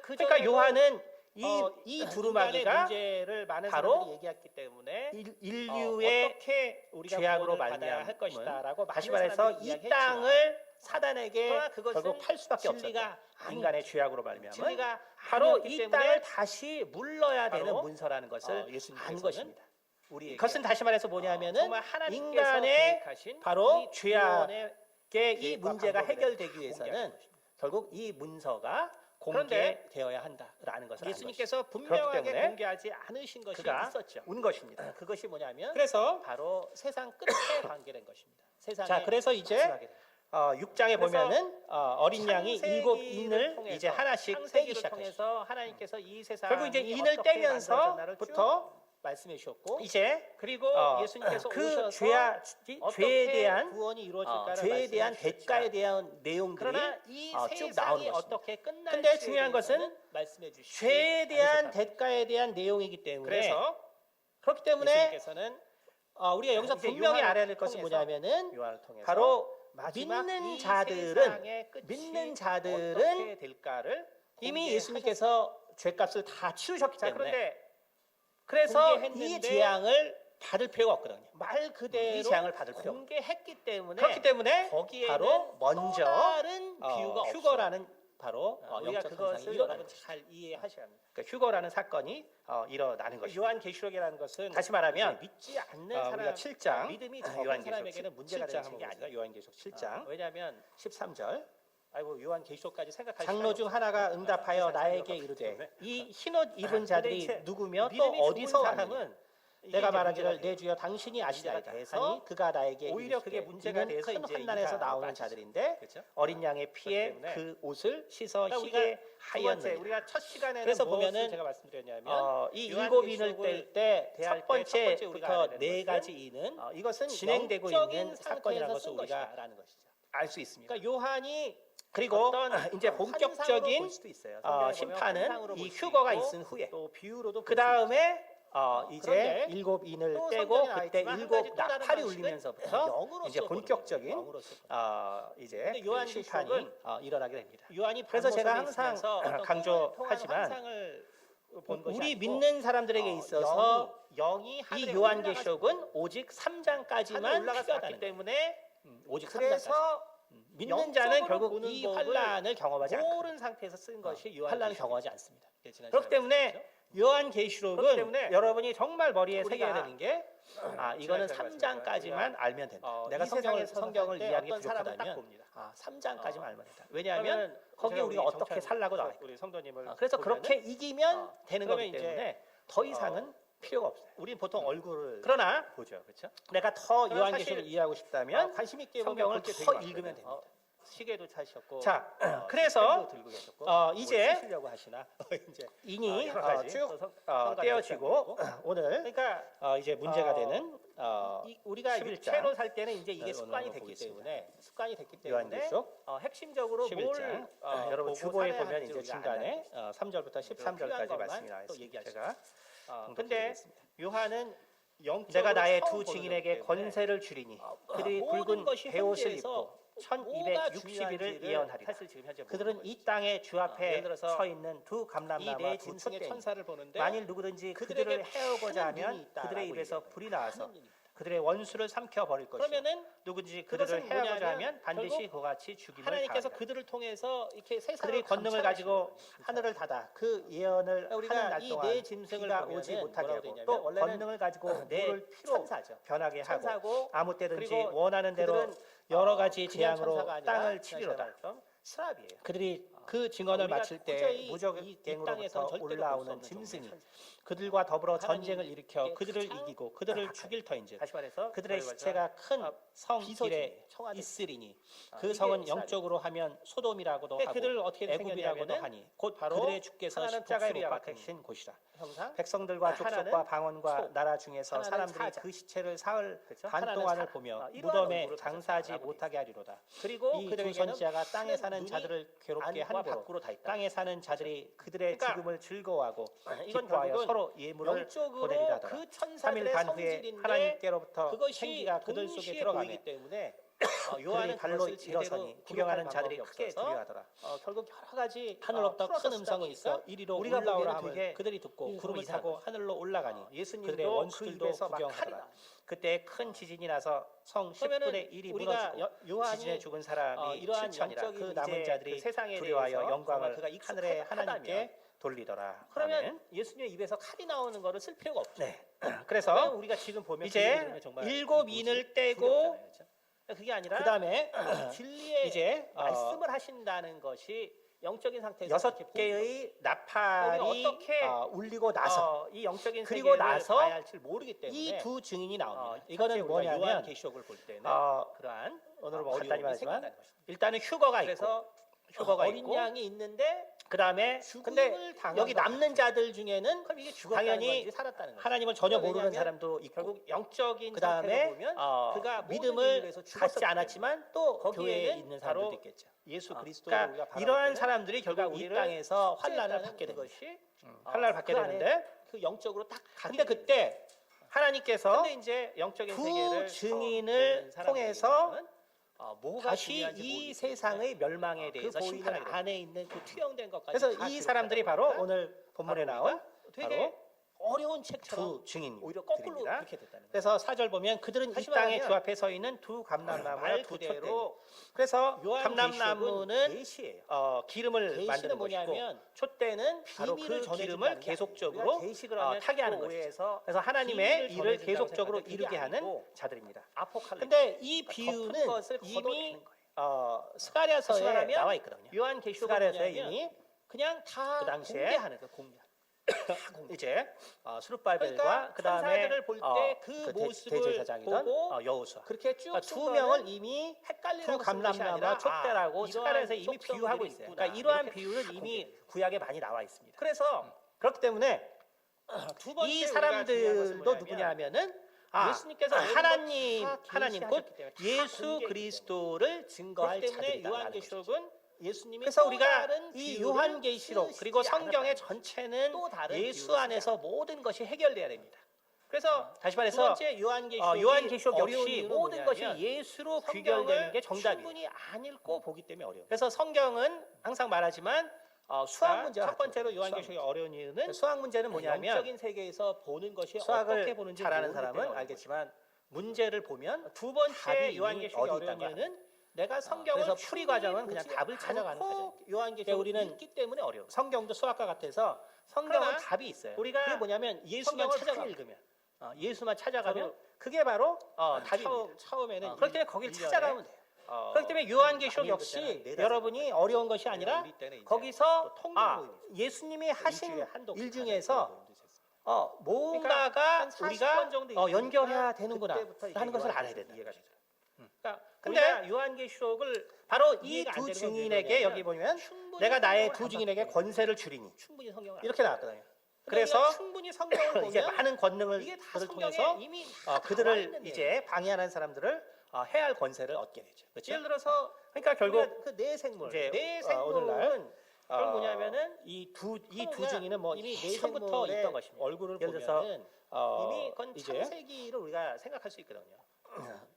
Speaker 1: 그러니까
Speaker 2: 요한은 이
Speaker 1: 인간의
Speaker 2: 두루마기가
Speaker 1: 문제를 많은
Speaker 2: 바로
Speaker 1: 사람들이 얘기했기 때문에
Speaker 2: 인류의
Speaker 1: 어떻게 우리가
Speaker 2: 죄악으로
Speaker 1: 구원을 받아야
Speaker 2: 말미암은
Speaker 1: 할 것이다라고
Speaker 2: 다시
Speaker 1: 많은
Speaker 2: 말해서
Speaker 1: 사람들이
Speaker 2: 이
Speaker 1: 이야기했지만
Speaker 2: 땅을 사단에게
Speaker 1: 그러나 그것은
Speaker 2: 결국 팔 수밖에
Speaker 1: 진리가
Speaker 2: 없었다. 인간의 죄악으로 말미암은
Speaker 1: 진리가
Speaker 2: 바로
Speaker 1: 아니었기
Speaker 2: 이
Speaker 1: 때문에
Speaker 2: 땅을 다시 물러야 되는
Speaker 1: 바로,
Speaker 2: 문서라는 것을
Speaker 1: 예수님께서는
Speaker 2: 안 것입니다.
Speaker 1: 우리에게
Speaker 2: 이것은 다시 말해서 뭐냐면은
Speaker 1: 정말 하나님께서
Speaker 2: 인간의
Speaker 1: 계획하신
Speaker 2: 바로
Speaker 1: 이
Speaker 2: 죄악의 이
Speaker 1: 계획과
Speaker 2: 문제가
Speaker 1: 방법을
Speaker 2: 해결되기
Speaker 1: 다
Speaker 2: 위해서는
Speaker 1: 공개하신 것입니다.
Speaker 2: 결국 이 문서가
Speaker 1: 그런데
Speaker 2: 공개되어야 한다라는 것을
Speaker 1: 예수님께서
Speaker 2: 그렇기
Speaker 1: 분명하게
Speaker 2: 때문에
Speaker 1: 공개하지 않으신 것이
Speaker 2: 그가
Speaker 1: 있었죠.
Speaker 2: 온 것입니다.
Speaker 1: 그것이 뭐냐면
Speaker 2: 그래서
Speaker 1: 바로 세상 끝에 관계된 것입니다. 세상에
Speaker 2: 자 그래서 이제
Speaker 1: 마지막에
Speaker 2: 6장에
Speaker 1: 그래서
Speaker 2: 보면은 어린 양이 일곱 인을
Speaker 1: 통해서,
Speaker 2: 이제 하나씩 떼기
Speaker 1: 창세기를
Speaker 2: 시작하죠.
Speaker 1: 통해서 하나님께서 이 세상
Speaker 2: 결국 이제 인을 떼면서부터
Speaker 1: 말씀해 주셨고
Speaker 2: 이제
Speaker 1: 그리고 예수님께서
Speaker 2: 그
Speaker 1: 오셔서
Speaker 2: 죄에 대한
Speaker 1: 구원이 이루어질까를
Speaker 2: 죄에 대한
Speaker 1: 말씀해
Speaker 2: 대가에
Speaker 1: 주셨지만
Speaker 2: 대한 내용들이
Speaker 1: 그러나 이
Speaker 2: 쭉 나오는
Speaker 1: 세상이
Speaker 2: 것입니다.
Speaker 1: 어떻게 끝날지에
Speaker 2: 근데 중요한 것은
Speaker 1: 대해서는 말씀해 주시지
Speaker 2: 죄에 대한
Speaker 1: 않으셨다.
Speaker 2: 대가에 대한 내용이기 때문에
Speaker 1: 그래서
Speaker 2: 그렇기 때문에
Speaker 1: 예수님께서는
Speaker 2: 우리가 여기서
Speaker 1: 이제
Speaker 2: 분명히
Speaker 1: 요한을
Speaker 2: 알아야 될 것은
Speaker 1: 통해서,
Speaker 2: 뭐냐면은
Speaker 1: 요한을 통해서
Speaker 2: 바로
Speaker 1: 마지막
Speaker 2: 믿는
Speaker 1: 이
Speaker 2: 자들은
Speaker 1: 세상의 끝이
Speaker 2: 믿는 자들은
Speaker 1: 어떻게 될까를
Speaker 2: 이미
Speaker 1: 공개하셨습니다.
Speaker 2: 예수님께서 죄값을 다 치르셨기
Speaker 1: 자,
Speaker 2: 때문에
Speaker 1: 그런데
Speaker 2: 그래서 이
Speaker 1: 공개했는데
Speaker 2: 재앙을 받을 필요가 없거든요.
Speaker 1: 말 그대로
Speaker 2: 이 재앙을 받을 필요 없어요.
Speaker 1: 공개했기 때문에
Speaker 2: 그렇기 때문에
Speaker 1: 거기에는
Speaker 2: 바로 먼저
Speaker 1: 또 다른 비유가
Speaker 2: 휴거라는 바로
Speaker 1: 우리가
Speaker 2: 영적
Speaker 1: 그것을
Speaker 2: 현상이
Speaker 1: 여러분
Speaker 2: 일어나는
Speaker 1: 잘 이해하셔야 합니다.
Speaker 2: 그러니까 휴거라는 사건이 일어나는 것이죠.
Speaker 1: 요한계시록이라는 것은
Speaker 2: 다시 말하면
Speaker 1: 이제 믿지 않는
Speaker 2: 우리가
Speaker 1: 사람
Speaker 2: 7장
Speaker 1: 믿음이 적은
Speaker 2: 요한계시록
Speaker 1: 사람에게는 문제가 되는
Speaker 2: 7장
Speaker 1: 책이 아니라
Speaker 2: 요한계시록 7장
Speaker 1: 왜냐하면
Speaker 2: 13절
Speaker 1: 아이고 요한계시록까지 생각할
Speaker 2: 장로 중 하나가 응답하여 나에게 이르되 이 흰옷 입은 자들이 누구며 또 어디서 왔느냐 내가 말하기를 내 주여 당신이 아시나이다 하니 그가 나에게
Speaker 1: 오히려
Speaker 2: 이르시되
Speaker 1: 그게 문제가
Speaker 2: 이는
Speaker 1: 돼서
Speaker 2: 큰
Speaker 1: 이제
Speaker 2: 환난에서
Speaker 1: 이가
Speaker 2: 나오는
Speaker 1: 빠지죠.
Speaker 2: 자들인데
Speaker 1: 그렇죠?
Speaker 2: 어린 양의 피에
Speaker 1: 그렇기 때문에
Speaker 2: 그 옷을 씻어
Speaker 1: 그러니까
Speaker 2: 희게
Speaker 1: 우리가 두 번째
Speaker 2: 하였느니라.
Speaker 1: 우리가 첫 시간에는
Speaker 2: 그래서
Speaker 1: 무엇을
Speaker 2: 보면은
Speaker 1: 제가 말씀드렸냐면
Speaker 2: 이
Speaker 1: 요한계시록을
Speaker 2: 일곱 인을 뗄 때
Speaker 1: 대할
Speaker 2: 첫
Speaker 1: 때 첫 번째 우리가 알아야
Speaker 2: 번째부터
Speaker 1: 되는
Speaker 2: 네
Speaker 1: 것은
Speaker 2: 가지 인은
Speaker 1: 이것은
Speaker 2: 진행되고
Speaker 1: 영적인
Speaker 2: 있는 사건이라는 것을
Speaker 1: 상태에서 쓴
Speaker 2: 우리가
Speaker 1: 것이다라는 것이죠.
Speaker 2: 알 수 있습니다.
Speaker 1: 그러니까 요한이
Speaker 2: 그리고
Speaker 1: 어떤
Speaker 2: 이제
Speaker 1: 환상으로
Speaker 2: 본격적인
Speaker 1: 볼 수도 있어요. 성경에 보면
Speaker 2: 심판은
Speaker 1: 환상으로
Speaker 2: 이
Speaker 1: 볼 수도
Speaker 2: 휴거가
Speaker 1: 있고,
Speaker 2: 있은 후에
Speaker 1: 또 비유로도
Speaker 2: 그 다음에
Speaker 1: 그런데
Speaker 2: 이제 일곱 인을
Speaker 1: 또
Speaker 2: 떼고
Speaker 1: 성경에 나와
Speaker 2: 그때
Speaker 1: 있지만 한
Speaker 2: 일곱
Speaker 1: 가지 또 다른
Speaker 2: 나팔이
Speaker 1: 방식은
Speaker 2: 울리면서부터
Speaker 1: 영으로서
Speaker 2: 이제
Speaker 1: 보는
Speaker 2: 본격적인
Speaker 1: 거예요. 영으로서 보는
Speaker 2: 이제
Speaker 1: 근데
Speaker 2: 그
Speaker 1: 요한계시록은
Speaker 2: 심판이 일어나게 됩니다.
Speaker 1: 요한이
Speaker 2: 그래서 제가
Speaker 1: 밤모습에
Speaker 2: 항상
Speaker 1: 있으면서 어떤
Speaker 2: 강조하지만
Speaker 1: 환상을 본 것이
Speaker 2: 우리
Speaker 1: 아니고
Speaker 2: 믿는 사람들에게 있어서
Speaker 1: 영이
Speaker 2: 이
Speaker 1: 하늘에
Speaker 2: 요한계시록은 오직
Speaker 1: 하늘에
Speaker 2: 3장까지만
Speaker 1: 올라가서
Speaker 2: 필요하다는
Speaker 1: 봤기
Speaker 2: 거예요.
Speaker 1: 때문에
Speaker 2: 오직 3장까지.
Speaker 1: 그래서
Speaker 2: 믿는 자는
Speaker 1: 영적으로
Speaker 2: 결국
Speaker 1: 보는
Speaker 2: 이
Speaker 1: 법을
Speaker 2: 환란을 경험하지 않고
Speaker 1: 모른 상태에서 쓴 것이
Speaker 2: 환란을
Speaker 1: 요한계시록.
Speaker 2: 경험하지 않습니다.
Speaker 1: 지난
Speaker 2: 그렇기
Speaker 1: 시간에
Speaker 2: 때문에
Speaker 1: 말씀드렸죠. 그렇기
Speaker 2: 요한계시록은
Speaker 1: 때문에
Speaker 2: 여러분이 정말 머리에
Speaker 1: 우리가
Speaker 2: 새겨야 되는 게 이거는
Speaker 1: 제가
Speaker 2: 3장까지만 알면 된다.
Speaker 1: 이
Speaker 2: 내가
Speaker 1: 세상에서
Speaker 2: 성경을
Speaker 1: 살 때
Speaker 2: 이해하기
Speaker 1: 어떤 사람은 딱
Speaker 2: 부족하다면
Speaker 1: 봅니다.
Speaker 2: 3장까지만 알면 된다. 왜냐하면
Speaker 1: 그러면
Speaker 2: 거기에
Speaker 1: 제가
Speaker 2: 우리가
Speaker 1: 우리
Speaker 2: 어떻게
Speaker 1: 정찬
Speaker 2: 살라고 나와 있고
Speaker 1: 우리 성도님을
Speaker 2: 그래서
Speaker 1: 보면은
Speaker 2: 그렇게 이기면 되는
Speaker 1: 그러면
Speaker 2: 거기
Speaker 1: 이제
Speaker 2: 때문에 더 이상은 필요가 없어요.
Speaker 1: 우린 보통 얼굴을
Speaker 2: 그러나
Speaker 1: 보죠, 그렇죠?
Speaker 2: 내가 더
Speaker 1: 그러나
Speaker 2: 요한계시록을
Speaker 1: 사실,
Speaker 2: 이해하고 싶다면
Speaker 1: 관심 있게
Speaker 2: 성경을
Speaker 1: 보면 볼게 되게
Speaker 2: 더
Speaker 1: 많거든요.
Speaker 2: 읽으면 됩니다.
Speaker 1: 시계도 차셨고,
Speaker 2: 자,
Speaker 1: 펜도
Speaker 2: 그래서
Speaker 1: 들고 계셨고,
Speaker 2: 이제
Speaker 1: 뭘 쓰시려고 하시나 이제
Speaker 2: 인이
Speaker 1: 여러 가지
Speaker 2: 쭉
Speaker 1: 또
Speaker 2: 떼어지고 오늘
Speaker 1: 그러니까
Speaker 2: 이제 문제가
Speaker 1: 어,
Speaker 2: 되는
Speaker 1: 우리가
Speaker 2: 11장.
Speaker 1: 육체로 살 때는 이제 이게
Speaker 2: 오늘
Speaker 1: 습관이
Speaker 2: 한번
Speaker 1: 됐기
Speaker 2: 보겠습니다.
Speaker 1: 때문에
Speaker 2: 요한계시록
Speaker 1: 핵심적으로
Speaker 2: 11장
Speaker 1: 뭘
Speaker 2: 여러분
Speaker 1: 보고
Speaker 2: 주보에
Speaker 1: 살아야
Speaker 2: 보면
Speaker 1: 할지
Speaker 2: 이제
Speaker 1: 우리가
Speaker 2: 중간에
Speaker 1: 알아야
Speaker 2: 3절부터
Speaker 1: 필요한
Speaker 2: 13절까지
Speaker 1: 것만
Speaker 2: 말씀이 나와
Speaker 1: 또
Speaker 2: 있습니다.
Speaker 1: 얘기할
Speaker 2: 제가
Speaker 1: 근데
Speaker 2: 공독드리겠습니다.
Speaker 1: 요한은 영적으로
Speaker 2: 내가 나의
Speaker 1: 처음
Speaker 2: 두
Speaker 1: 보는
Speaker 2: 증인에게
Speaker 1: 거기 때문에
Speaker 2: 권세를 주리니 그들이
Speaker 1: 모든
Speaker 2: 굵은
Speaker 1: 것이
Speaker 2: 베옷을
Speaker 1: 현재에서
Speaker 2: 입고
Speaker 1: 뭐가
Speaker 2: 1260일을
Speaker 1: 중요한지를
Speaker 2: 예언하리라.
Speaker 1: 사실 지금 현재
Speaker 2: 그들은
Speaker 1: 모르는
Speaker 2: 이 땅의 주 앞에
Speaker 1: 예를 들어서
Speaker 2: 서 있는 두 감람나무와
Speaker 1: 이네
Speaker 2: 두
Speaker 1: 짐승의
Speaker 2: 촛대니
Speaker 1: 천사를 보는데
Speaker 2: 만일 누구든지
Speaker 1: 그들에게
Speaker 2: 그들을 해오고자
Speaker 1: 하는 눈이
Speaker 2: 하면
Speaker 1: 있다라고
Speaker 2: 그들의 입에서
Speaker 1: 얘기해요.
Speaker 2: 불이 나와서
Speaker 1: 하는 눈이 있다.
Speaker 2: 그들의 원수를 삼켜 버릴 것이요
Speaker 1: 그러면은
Speaker 2: 누구든지
Speaker 1: 그것은
Speaker 2: 그들을 해하고자
Speaker 1: 뭐냐면
Speaker 2: 하면 반드시
Speaker 1: 결국
Speaker 2: 그와 같이 죽임을
Speaker 1: 하나님께서
Speaker 2: 당하리라.
Speaker 1: 그들을 통해서 이렇게 세상을
Speaker 2: 그들이 권능을 가지고 하늘을 닫아 그 예언을
Speaker 1: 우리가
Speaker 2: 하는 날
Speaker 1: 이
Speaker 2: 동안
Speaker 1: 네 짐승을
Speaker 2: 비가
Speaker 1: 보면은
Speaker 2: 오지 못하게
Speaker 1: 뭐라고
Speaker 2: 하고
Speaker 1: 되냐면
Speaker 2: 또
Speaker 1: 원래는
Speaker 2: 권능을 가지고
Speaker 1: 네
Speaker 2: 물을 피로
Speaker 1: 천사죠.
Speaker 2: 변하게 하고
Speaker 1: 천사고
Speaker 2: 아무 때든지
Speaker 1: 그리고
Speaker 2: 원하는 대로
Speaker 1: 그들은
Speaker 2: 여러 가지
Speaker 1: 그냥
Speaker 2: 재앙으로
Speaker 1: 천사가 아니라
Speaker 2: 땅을
Speaker 1: 그냥
Speaker 2: 치리로다.
Speaker 1: 말처럼 스랍이에요.
Speaker 2: 그들이 그 증언을
Speaker 1: 우리가
Speaker 2: 마칠 때
Speaker 1: 도저히 이
Speaker 2: 무적갱으로부터
Speaker 1: 땅에서는 절대로 볼수
Speaker 2: 올라오는
Speaker 1: 없는
Speaker 2: 짐승이
Speaker 1: 종류의
Speaker 2: 그들과 더불어
Speaker 1: 하나님께
Speaker 2: 전쟁을 일으켜 그들을
Speaker 1: 가장
Speaker 2: 이기고 그들을
Speaker 1: 약한,
Speaker 2: 죽일 터인즉
Speaker 1: 다시 말해서
Speaker 2: 그들의
Speaker 1: 뭐라고
Speaker 2: 시체가 큰 성
Speaker 1: 비서지,
Speaker 2: 길에
Speaker 1: 청와대.
Speaker 2: 있으리니
Speaker 1: 이게
Speaker 2: 그 성은
Speaker 1: 이스라엘.
Speaker 2: 영적으로 하면 소돔이라고도
Speaker 1: 근데
Speaker 2: 하고
Speaker 1: 그들을 어떻게
Speaker 2: 애굽이라고도
Speaker 1: 생겼냐면은
Speaker 2: 하니 곧
Speaker 1: 바로
Speaker 2: 그들의 주께서
Speaker 1: 하나는
Speaker 2: 십자가에 못
Speaker 1: 독수리와 같은
Speaker 2: 박히신 곳이라.
Speaker 1: 형상
Speaker 2: 백성들과
Speaker 1: 하나는
Speaker 2: 족속과 방언과
Speaker 1: 소,
Speaker 2: 나라 중에서
Speaker 1: 하나는
Speaker 2: 사람들이
Speaker 1: 사자.
Speaker 2: 그 시체를 사흘
Speaker 1: 그렇죠?
Speaker 2: 반
Speaker 1: 하나는
Speaker 2: 동안을
Speaker 1: 사람.
Speaker 2: 보며
Speaker 1: 이러한
Speaker 2: 무덤에
Speaker 1: 얼굴을
Speaker 2: 장사하지
Speaker 1: 가졌다라고
Speaker 2: 못하게 하리로다.
Speaker 1: 그리고
Speaker 2: 이 두
Speaker 1: 그들에게는
Speaker 2: 선지자가 땅에
Speaker 1: 하는
Speaker 2: 사는
Speaker 1: 눈이
Speaker 2: 자들을 괴롭게
Speaker 1: 안과
Speaker 2: 함으로
Speaker 1: 밖으로 다 있다.
Speaker 2: 땅에 사는 자들이 그들의
Speaker 1: 그러니까
Speaker 2: 죽음을 즐거워하고
Speaker 1: 이건
Speaker 2: 기뻐하여
Speaker 1: 결국은
Speaker 2: 서로 예물을
Speaker 1: 영적으로
Speaker 2: 보내리라 하더라.
Speaker 1: 그
Speaker 2: 3일
Speaker 1: 천사들의
Speaker 2: 반 후에
Speaker 1: 성질인데
Speaker 2: 하나님께로부터
Speaker 1: 그것이
Speaker 2: 생기가 그들 속에
Speaker 1: 동시에
Speaker 2: 들어가매
Speaker 1: 보이기 때문에
Speaker 2: 그들이
Speaker 1: 요한은
Speaker 2: 발로
Speaker 1: 그것을 제대로
Speaker 2: 일어서니 구경하는
Speaker 1: 기록할
Speaker 2: 자들이
Speaker 1: 방법이
Speaker 2: 크게
Speaker 1: 없어서
Speaker 2: 두려워하더라.
Speaker 1: 결국 여러 가지
Speaker 2: 하늘로부터 큰
Speaker 1: 풀어서
Speaker 2: 음성이 있어
Speaker 1: 쓰다 보니까
Speaker 2: 이리로
Speaker 1: 우리가
Speaker 2: 올라오라
Speaker 1: 보기에는
Speaker 2: 하면
Speaker 1: 되게
Speaker 2: 그들이 듣고
Speaker 1: 너무
Speaker 2: 구름을
Speaker 1: 이상한
Speaker 2: 타고
Speaker 1: 거죠.
Speaker 2: 하늘로 올라가니
Speaker 1: 예수님도
Speaker 2: 그들의
Speaker 1: 그
Speaker 2: 원수들도
Speaker 1: 입에서 막 칼이
Speaker 2: 구경하더라.
Speaker 1: 나와.
Speaker 2: 그때 큰 지진이 나서 성
Speaker 1: 그러면은
Speaker 2: 10분의 1이
Speaker 1: 우리가
Speaker 2: 무너지고
Speaker 1: 요한이
Speaker 2: 지진에 죽은 사람이
Speaker 1: 이러한
Speaker 2: 7천이라 그
Speaker 1: 영적인
Speaker 2: 남은
Speaker 1: 이제
Speaker 2: 자들이
Speaker 1: 그 세상에
Speaker 2: 두려워하여
Speaker 1: 대해서
Speaker 2: 영광을
Speaker 1: 정말 그가
Speaker 2: 하늘의
Speaker 1: 익숙하다면
Speaker 2: 하나님께 돌리더라.
Speaker 1: 그러면
Speaker 2: 아멘.
Speaker 1: 예수님의 입에서 칼이 나오는 거를 쓸 필요가 없죠.
Speaker 2: 네.
Speaker 1: 그래서
Speaker 2: 그래서
Speaker 1: 우리가 지금 보면
Speaker 2: 이제 일곱 인을 떼고
Speaker 1: 그게 아니라
Speaker 2: 그 다음에
Speaker 1: 진리의
Speaker 2: 이제
Speaker 1: 말씀을 하신다는 것이
Speaker 2: 영적인 상태에서
Speaker 1: 여섯
Speaker 2: 이렇게
Speaker 1: 개의
Speaker 2: 우리가
Speaker 1: 나팔이
Speaker 2: 어떻게
Speaker 1: 울리고 나서
Speaker 2: 이 영적인
Speaker 1: 그리고
Speaker 2: 세계를
Speaker 1: 나서
Speaker 2: 봐야 할지 모르기 때문에
Speaker 1: 이 두 증인이 나옵니다.
Speaker 2: 이거는
Speaker 1: 이거는
Speaker 2: 뭐냐면
Speaker 1: 뭐냐면
Speaker 2: 계시록을 볼 때는 그러한
Speaker 1: 오늘 뭐
Speaker 2: 어려움이
Speaker 1: 간단히 말하지만
Speaker 2: 생긴다는 것입니다.
Speaker 1: 일단은 휴거가 있고
Speaker 2: 그래서
Speaker 1: 휴거가
Speaker 2: 어린
Speaker 1: 있고
Speaker 2: 양이 있는데
Speaker 1: 그다음에 근데
Speaker 2: 죽음을 당한
Speaker 1: 여기
Speaker 2: 것
Speaker 1: 남는 자들 중에는
Speaker 2: 그럼 이게 죽었다는
Speaker 1: 당연히
Speaker 2: 건지 살았다는 건지
Speaker 1: 하나님을 전혀
Speaker 2: 왜냐하면
Speaker 1: 모르는 사람도 있고
Speaker 2: 결국 영적인
Speaker 1: 그다음에
Speaker 2: 상태로 보면 그가 모든 이유로
Speaker 1: 믿음을
Speaker 2: 해서 죽었었기
Speaker 1: 갖지 않았지만 또
Speaker 2: 거기에는
Speaker 1: 교회에 있는 사람들도
Speaker 2: 바로
Speaker 1: 있겠죠.
Speaker 2: 예수 그리스도를
Speaker 1: 그러니까
Speaker 2: 우리가 바라볼
Speaker 1: 이러한
Speaker 2: 때는
Speaker 1: 사람들이 결국 이
Speaker 2: 우리를
Speaker 1: 땅에서 환란을
Speaker 2: 축제했다는
Speaker 1: 받게 됩니다.
Speaker 2: 그것이
Speaker 1: 환란을 받게
Speaker 2: 그 안에
Speaker 1: 되는데
Speaker 2: 그 영적으로 딱
Speaker 1: 근데 그때 하나님께서
Speaker 2: 근데 이제 영적인
Speaker 1: 두
Speaker 2: 세계를
Speaker 1: 증인을 통해서
Speaker 2: 뭐가
Speaker 1: 다시
Speaker 2: 중요한지
Speaker 1: 이
Speaker 2: 모르기
Speaker 1: 세상의 멸망에
Speaker 2: 그
Speaker 1: 대해서
Speaker 2: 보이는
Speaker 1: 심판하게 됩니다.
Speaker 2: 안에 있는 그 투영된 것까지
Speaker 1: 그래서
Speaker 2: 다
Speaker 1: 이
Speaker 2: 기록하다
Speaker 1: 사람들이 바로
Speaker 2: 보니까
Speaker 1: 오늘 본문에
Speaker 2: 바로
Speaker 1: 나온
Speaker 2: 우리가 되게 어려운 책처럼
Speaker 1: 두 증인입니다.
Speaker 2: 오히려 거꾸로 그렇게 됐다는 거예요.
Speaker 1: 그래서 4절 보면 그들은 이
Speaker 2: 다시
Speaker 1: 땅의
Speaker 2: 말하면
Speaker 1: 주 앞에 서 있는 두 감람나무와
Speaker 2: 말
Speaker 1: 두
Speaker 2: 그대로
Speaker 1: 촛대로 그래서
Speaker 2: 감람나무는
Speaker 1: 감람나무는
Speaker 2: 계시예요.
Speaker 1: 기름을
Speaker 2: 계시는
Speaker 1: 만드는
Speaker 2: 뭐냐면
Speaker 1: 것이고 촛대는 바로
Speaker 2: 비밀을
Speaker 1: 그
Speaker 2: 전해준다는
Speaker 1: 기름을
Speaker 2: 게
Speaker 1: 계속적으로
Speaker 2: 아니라 계시를 하면
Speaker 1: 타게 하는
Speaker 2: 또
Speaker 1: 것이죠.
Speaker 2: 오해해서
Speaker 1: 그래서 하나님의
Speaker 2: 비밀을
Speaker 1: 일을
Speaker 2: 전해준다고
Speaker 1: 계속적으로
Speaker 2: 생각하는데
Speaker 1: 이루게
Speaker 2: 그게
Speaker 1: 하는
Speaker 2: 아니고
Speaker 1: 자들입니다.
Speaker 2: 아포칼립스.
Speaker 1: 근데 이
Speaker 2: 덮은
Speaker 1: 비유는
Speaker 2: 것을
Speaker 1: 이미
Speaker 2: 걷어내는 거예요. 다시
Speaker 1: 스가랴서에
Speaker 2: 말하면
Speaker 1: 나와 있거든요.
Speaker 2: 요한 계시록은
Speaker 1: 스가랴서에
Speaker 2: 뭐냐면
Speaker 1: 이미
Speaker 2: 그냥 다
Speaker 1: 그 당시에
Speaker 2: 공개하는 거 공개.
Speaker 1: 이제 스룹바벨과
Speaker 2: 그러니까
Speaker 1: 그다음에
Speaker 2: 천사들을 볼 때 그 모습을
Speaker 1: 대제사장이던
Speaker 2: 보고
Speaker 1: 여호수아
Speaker 2: 그렇게 쭉
Speaker 1: 두 명을 이미
Speaker 2: 헷갈리라고
Speaker 1: 두
Speaker 2: 쓴 것이 아니라
Speaker 1: 감람나무와 촛대라고 스가랴에서
Speaker 2: 이러한
Speaker 1: 이미 비유하고
Speaker 2: 속성들이
Speaker 1: 있어요.
Speaker 2: 있구나.
Speaker 1: 그러니까 이러한
Speaker 2: 이렇게
Speaker 1: 비유는
Speaker 2: 다
Speaker 1: 이미
Speaker 2: 공개돼요.
Speaker 1: 구약에 많이 나와 있습니다.
Speaker 2: 그래서
Speaker 1: 그렇기 때문에
Speaker 2: 두 번째
Speaker 1: 이
Speaker 2: 우리가 중요한 것은
Speaker 1: 사람들도
Speaker 2: 뭐냐면
Speaker 1: 누구냐면은
Speaker 2: 예수님께서 모든
Speaker 1: 하나님
Speaker 2: 걸 다
Speaker 1: 하나님 곧
Speaker 2: 계시하셨기 때문에 다
Speaker 1: 예수
Speaker 2: 공개이기
Speaker 1: 그리스도를 증거할
Speaker 2: 그렇기 때문에
Speaker 1: 자들이다라는 것이죠.
Speaker 2: 요한계시록은 예수님이
Speaker 1: 그래서
Speaker 2: 또
Speaker 1: 우리가
Speaker 2: 다른
Speaker 1: 이
Speaker 2: 비유를
Speaker 1: 요한계시록
Speaker 2: 쓰시지
Speaker 1: 그리고 성경의
Speaker 2: 않았다는
Speaker 1: 전체는
Speaker 2: 또 다른
Speaker 1: 예수
Speaker 2: 비유를
Speaker 1: 안에서 모든 것이 해결돼야 됩니다.
Speaker 2: 그래서
Speaker 1: 다시
Speaker 2: 두
Speaker 1: 말해서
Speaker 2: 번째 요한계시록
Speaker 1: 요한계시록 역시 모든 것이
Speaker 2: 뭐냐면
Speaker 1: 예수로
Speaker 2: 성경을
Speaker 1: 귀결되는 게 정답이에요.
Speaker 2: 충분히 안 읽고 보기 때문에 어려워요.
Speaker 1: 그래서 성경은 항상 말하지만 수학 문제가
Speaker 2: 첫 번째로
Speaker 1: 같아요.
Speaker 2: 요한계시록이 어려운 이유는
Speaker 1: 수학 문제는 뭐냐면
Speaker 2: 영적인 세계에서 보는 것이
Speaker 1: 수학을
Speaker 2: 어떻게 보는지
Speaker 1: 잘하는
Speaker 2: 모르기
Speaker 1: 사람은
Speaker 2: 때문에 어려운
Speaker 1: 알겠지만 문제를 보면
Speaker 2: 거죠. 두
Speaker 1: 답이
Speaker 2: 번째
Speaker 1: 이미
Speaker 2: 요한계시록이
Speaker 1: 어디
Speaker 2: 어려운
Speaker 1: 있다는
Speaker 2: 이유는 내가 성경을
Speaker 1: 그래서 풀이 과정은 그냥 답을 찾아가는 과정이에요.
Speaker 2: 요한계시록
Speaker 1: 우리는
Speaker 2: 읽기 때문에 어려워.
Speaker 1: 성경도 수학과 같아서 성경은
Speaker 2: 그러나
Speaker 1: 답이 있어요.
Speaker 2: 우리가
Speaker 1: 그게 뭐냐면 예수만
Speaker 2: 성경을
Speaker 1: 찾아가
Speaker 2: 잘
Speaker 1: 읽으면 예수만 찾아가면
Speaker 2: 저도
Speaker 1: 그게 바로 답입니다.
Speaker 2: 처음에는
Speaker 1: 그렇기 때문에 거기를 찾아가면 돼요. 그렇기 때문에 요한계시록 역시
Speaker 2: 네
Speaker 1: 여러분이 어려운 것이 아니라
Speaker 2: 우리 때는 이제
Speaker 1: 거기서
Speaker 2: 또 통독 모임이 있어요.
Speaker 1: 예수님이 하신
Speaker 2: 일주일에 한두
Speaker 1: 일
Speaker 2: 번
Speaker 1: 중에서
Speaker 2: 하는 모임도 있었어요.
Speaker 1: 뭔가가
Speaker 2: 그러니까 한 40번
Speaker 1: 우리가
Speaker 2: 정도 있으니까
Speaker 1: 연결해야 되는구나
Speaker 2: 그때부터 이제
Speaker 1: 하는 것을 알아야
Speaker 2: 요한계시록
Speaker 1: 된다.
Speaker 2: 이해가 되죠. 그러니까
Speaker 1: 근데
Speaker 2: 우리가 요한계시록을
Speaker 1: 바로 이
Speaker 2: 이해가 안
Speaker 1: 두
Speaker 2: 되는 건
Speaker 1: 증인에게
Speaker 2: 뭐냐면
Speaker 1: 여기 보면
Speaker 2: 충분히
Speaker 1: 내가 나의
Speaker 2: 성경을
Speaker 1: 두
Speaker 2: 안
Speaker 1: 증인에게
Speaker 2: 봤기
Speaker 1: 권세를 주리니
Speaker 2: 충분히 성경을
Speaker 1: 이렇게 나왔거든요.
Speaker 2: 그래서
Speaker 1: 그래서
Speaker 2: 충분히 성경을 보면
Speaker 1: 이제 많은 권능을
Speaker 2: 이게 다
Speaker 1: 그들을
Speaker 2: 성경에
Speaker 1: 통해서
Speaker 2: 이미 다 나와
Speaker 1: 그들을
Speaker 2: 있는
Speaker 1: 이제 방해하는 사람들을 해할 권세를 얻게 되죠. 그렇죠?
Speaker 2: 예를 들어서
Speaker 1: 그러니까 결국
Speaker 2: 그내 생물,
Speaker 1: 이제
Speaker 2: 내
Speaker 1: 오늘날
Speaker 2: 생물은 그건 뭐냐면은
Speaker 1: 이 두
Speaker 2: 그러니까
Speaker 1: 증인은 뭐
Speaker 2: 이미
Speaker 1: 처음부터
Speaker 2: 내생물의
Speaker 1: 있던 것입니다.
Speaker 2: 얼굴을
Speaker 1: 예를 들어서
Speaker 2: 보면은 이미 그건
Speaker 1: 이제
Speaker 2: 창세기를 우리가 생각할 수 있거든요.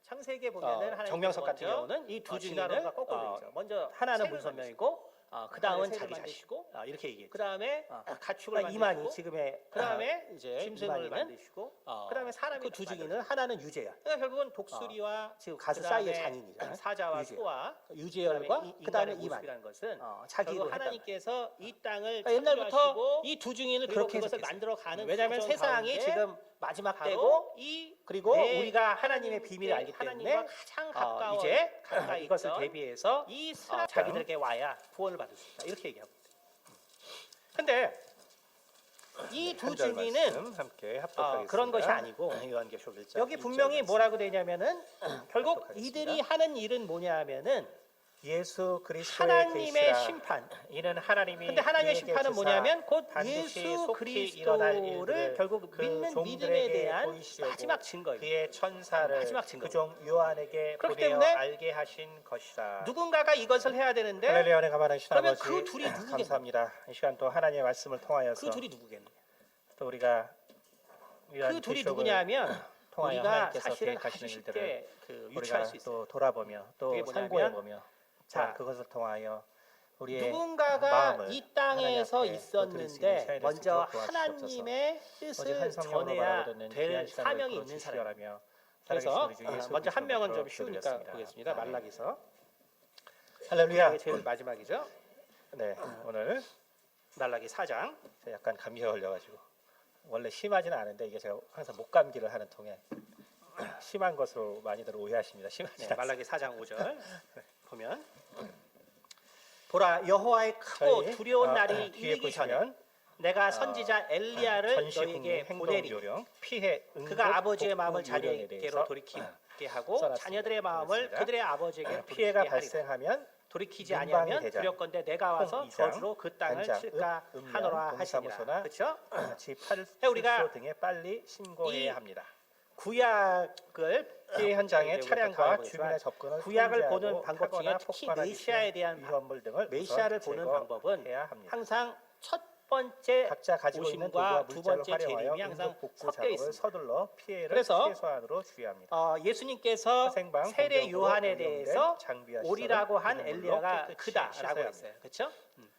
Speaker 2: 창세기에 보면은 하나님께서
Speaker 1: 정명석 같은
Speaker 2: 먼저
Speaker 1: 경우는 이 두
Speaker 2: 진화론과
Speaker 1: 증인을
Speaker 2: 거꾸로 되죠. 먼저
Speaker 1: 하나는
Speaker 2: 새를
Speaker 1: 문선명이고 그 다음은
Speaker 2: 새를
Speaker 1: 자기 자식
Speaker 2: 만드시고
Speaker 1: 이렇게 얘기했죠.
Speaker 2: 그 다음에 가축을
Speaker 1: 그러니까 이만희
Speaker 2: 만드시고
Speaker 1: 지금의
Speaker 2: 그 다음에
Speaker 1: 이제
Speaker 2: 짐승을
Speaker 1: 이만희는
Speaker 2: 만드시고 그 다음에 사람이
Speaker 1: 그 두 증인은 하나는 유재열
Speaker 2: 그러니까 결국은 독수리와
Speaker 1: 지금 가수
Speaker 2: 그다음에
Speaker 1: 싸이의 장인이잖아요.
Speaker 2: 사자와
Speaker 1: 유재열.
Speaker 2: 소와
Speaker 1: 유재열과 그 다음에 이만희
Speaker 2: 모습이라는 것은
Speaker 1: 자기
Speaker 2: 결국
Speaker 1: 일을 했단
Speaker 2: 하나님께서 이 땅을
Speaker 1: 그러니까 옛날부터
Speaker 2: 창조하시고
Speaker 1: 이 두 증인을
Speaker 2: 그리고
Speaker 1: 그렇게
Speaker 2: 그것을
Speaker 1: 해석했어요.
Speaker 2: 만들어가는
Speaker 1: 왜냐하면
Speaker 2: 과정
Speaker 1: 세상이
Speaker 2: 가운데
Speaker 1: 지금 마지막
Speaker 2: 바로
Speaker 1: 때고
Speaker 2: 이
Speaker 1: 그리고
Speaker 2: 내
Speaker 1: 우리가 하나님의 비밀을 알기 때문에
Speaker 2: 하나님과 가장 가까워
Speaker 1: 이제
Speaker 2: 가까이
Speaker 1: 이것을
Speaker 2: 있던
Speaker 1: 대비해서
Speaker 2: 이
Speaker 1: 자기들에게 와야 구원을 받을 수 있다 이렇게 얘기하고 있어요. 근데 이 두 증인은
Speaker 3: 함께 합독하겠습니다.
Speaker 1: 그런 것이 아니고
Speaker 3: 요한계시록 1장
Speaker 1: 여기 분명히 뭐라고 되냐면은 결국
Speaker 3: 합독하겠습니다.
Speaker 1: 이들이 하는 일은 뭐냐면은
Speaker 3: 예수 그리스도의
Speaker 1: 하나님의
Speaker 3: 계시라.
Speaker 1: 심판.
Speaker 3: 이는 하나님이
Speaker 1: 근데 하나님의
Speaker 3: 그에게
Speaker 1: 심판은
Speaker 3: 주사
Speaker 1: 뭐냐면 곧
Speaker 3: 반드시
Speaker 1: 예수
Speaker 3: 속히 일어날
Speaker 1: 그리스도를
Speaker 3: 일들을
Speaker 1: 결국
Speaker 3: 그
Speaker 1: 믿는 믿음에
Speaker 3: 종들에게
Speaker 1: 대한
Speaker 3: 보이시려고
Speaker 1: 마지막 증거예요.
Speaker 3: 그의 천사를
Speaker 1: 마지막 증거.
Speaker 3: 그종 요한에게
Speaker 1: 그렇기
Speaker 3: 보내어
Speaker 1: 때문에
Speaker 3: 알게 하신 것이라.
Speaker 1: 누군가가 이것을 해야 되는데
Speaker 3: 할렐루야 은혜 감안하신
Speaker 1: 그러면
Speaker 3: 아버지
Speaker 1: 그 둘이 누구겠느냐?
Speaker 3: 감사합니다. 이 시간 또 하나님의 말씀을 통하여서
Speaker 1: 그 둘이 누구겠느냐?
Speaker 3: 또 우리가
Speaker 1: 그 둘이 누구냐면
Speaker 3: 통하여
Speaker 1: 우리가
Speaker 3: 하나님께서
Speaker 1: 사실은
Speaker 3: 계획하시는
Speaker 1: 아주
Speaker 3: 일들을
Speaker 1: 쉽게 그
Speaker 3: 우리가
Speaker 1: 유추할 수 있어요.
Speaker 3: 또 돌아보며 또
Speaker 1: 그게 뭐냐면
Speaker 3: 참고해보며
Speaker 1: 자,
Speaker 3: 자 그것을 통하여 우리의
Speaker 1: 누군가가
Speaker 3: 마음을
Speaker 1: 이 땅에서
Speaker 3: 하나님 앞에 또 드릴 수 있는
Speaker 1: 있었는데
Speaker 3: 시간이
Speaker 1: 먼저
Speaker 3: 됐도록
Speaker 1: 하나님의
Speaker 3: 오직 한
Speaker 1: 뜻을
Speaker 3: 성령으로
Speaker 1: 전해야
Speaker 3: 바라보고 듣는
Speaker 1: 될
Speaker 3: 귀한 시간을
Speaker 1: 사명이 있는 사람.
Speaker 3: 주시려라며
Speaker 1: 그래서
Speaker 3: 살아계신 우리 주 예수
Speaker 1: 먼저 한 명은 좀
Speaker 3: 그리스도로
Speaker 1: 쉬우니까
Speaker 3: 기도드렸습니다.
Speaker 1: 보겠습니다.
Speaker 3: 아멘.
Speaker 1: 말라기서
Speaker 3: 할렐루야.
Speaker 1: 제일 마지막이죠.
Speaker 3: 네 오늘
Speaker 1: 말라기 4장.
Speaker 3: 제가 약간 감기가 걸려가지고 원래 심하지는 않은데 이게 제가 항상 목감기를 하는 통에 심한 것으로 많이들 오해하십니다. 심하지
Speaker 1: 네,
Speaker 3: 않습니다.
Speaker 1: 말라기 4장 5절 보면
Speaker 2: 보라 여호와의 크고
Speaker 1: 저희,
Speaker 2: 두려운 날이
Speaker 1: 뒤에
Speaker 2: 이르기 전에
Speaker 1: 보시면
Speaker 2: 내가 선지자 엘리야를
Speaker 1: 전시
Speaker 2: 너에게
Speaker 1: 국민 행동
Speaker 2: 보내리.
Speaker 1: 요령 피해 응급
Speaker 2: 그가 아버지의
Speaker 1: 복구
Speaker 2: 마음을
Speaker 1: 요령에
Speaker 2: 자녀에게로
Speaker 1: 대해서
Speaker 2: 돌이키게 하고
Speaker 1: 써놨습니다.
Speaker 2: 자녀들의 마음을
Speaker 1: 그렇습니다.
Speaker 2: 그들의 아버지에게 돌이키게
Speaker 1: 피해가
Speaker 2: 하리라.
Speaker 1: 발생하면
Speaker 2: 돌이키지
Speaker 1: 민방위
Speaker 2: 아니하면
Speaker 1: 대장,
Speaker 2: 두렵건대 내가 와서
Speaker 1: 홍이상,
Speaker 2: 저주로 그 땅을
Speaker 1: 간장,
Speaker 2: 칠까
Speaker 1: 읍,
Speaker 2: 하노라
Speaker 1: 음양,
Speaker 2: 하시니라.
Speaker 1: 동사무소나
Speaker 2: 그렇죠?
Speaker 1: 지 파출소
Speaker 2: 우리가
Speaker 1: 등에 빨리 신고해야
Speaker 2: 이
Speaker 1: 합니다.
Speaker 2: 구약을
Speaker 1: 피해 현장의
Speaker 2: 이제
Speaker 1: 차량과
Speaker 2: 우리가
Speaker 1: 주민의 접근을
Speaker 2: 구약을
Speaker 1: 통제하고
Speaker 2: 보는 방법 중에
Speaker 1: 타거나
Speaker 2: 특히
Speaker 1: 폭발하기
Speaker 2: 메시아에
Speaker 1: 쉬운
Speaker 2: 대한
Speaker 1: 위험물 등을
Speaker 2: 메시아를
Speaker 1: 우선
Speaker 2: 보는 방법은
Speaker 1: 제거해야 합니다.
Speaker 2: 항상 첫 번째
Speaker 1: 각자 가지고 있는 도구와
Speaker 2: 오심과 두
Speaker 1: 물자를
Speaker 2: 번째
Speaker 1: 활용하여
Speaker 2: 재림이 항상
Speaker 1: 응급 복구
Speaker 2: 섞여
Speaker 1: 작업을
Speaker 2: 있습니다.
Speaker 1: 서둘러 피해를
Speaker 2: 그래서
Speaker 1: 최소한으로 주의합니다.
Speaker 2: 예수님께서
Speaker 1: 생방
Speaker 2: 세례
Speaker 1: 공격으로
Speaker 2: 요한에
Speaker 1: 오염된
Speaker 2: 대해서
Speaker 1: 장비와
Speaker 2: 오리라고 한
Speaker 1: 시설은
Speaker 2: 엘리야가
Speaker 1: 깨끗이
Speaker 2: 크다라고
Speaker 1: 씻어야
Speaker 2: 했어요. 그렇죠?
Speaker 1: 폭발물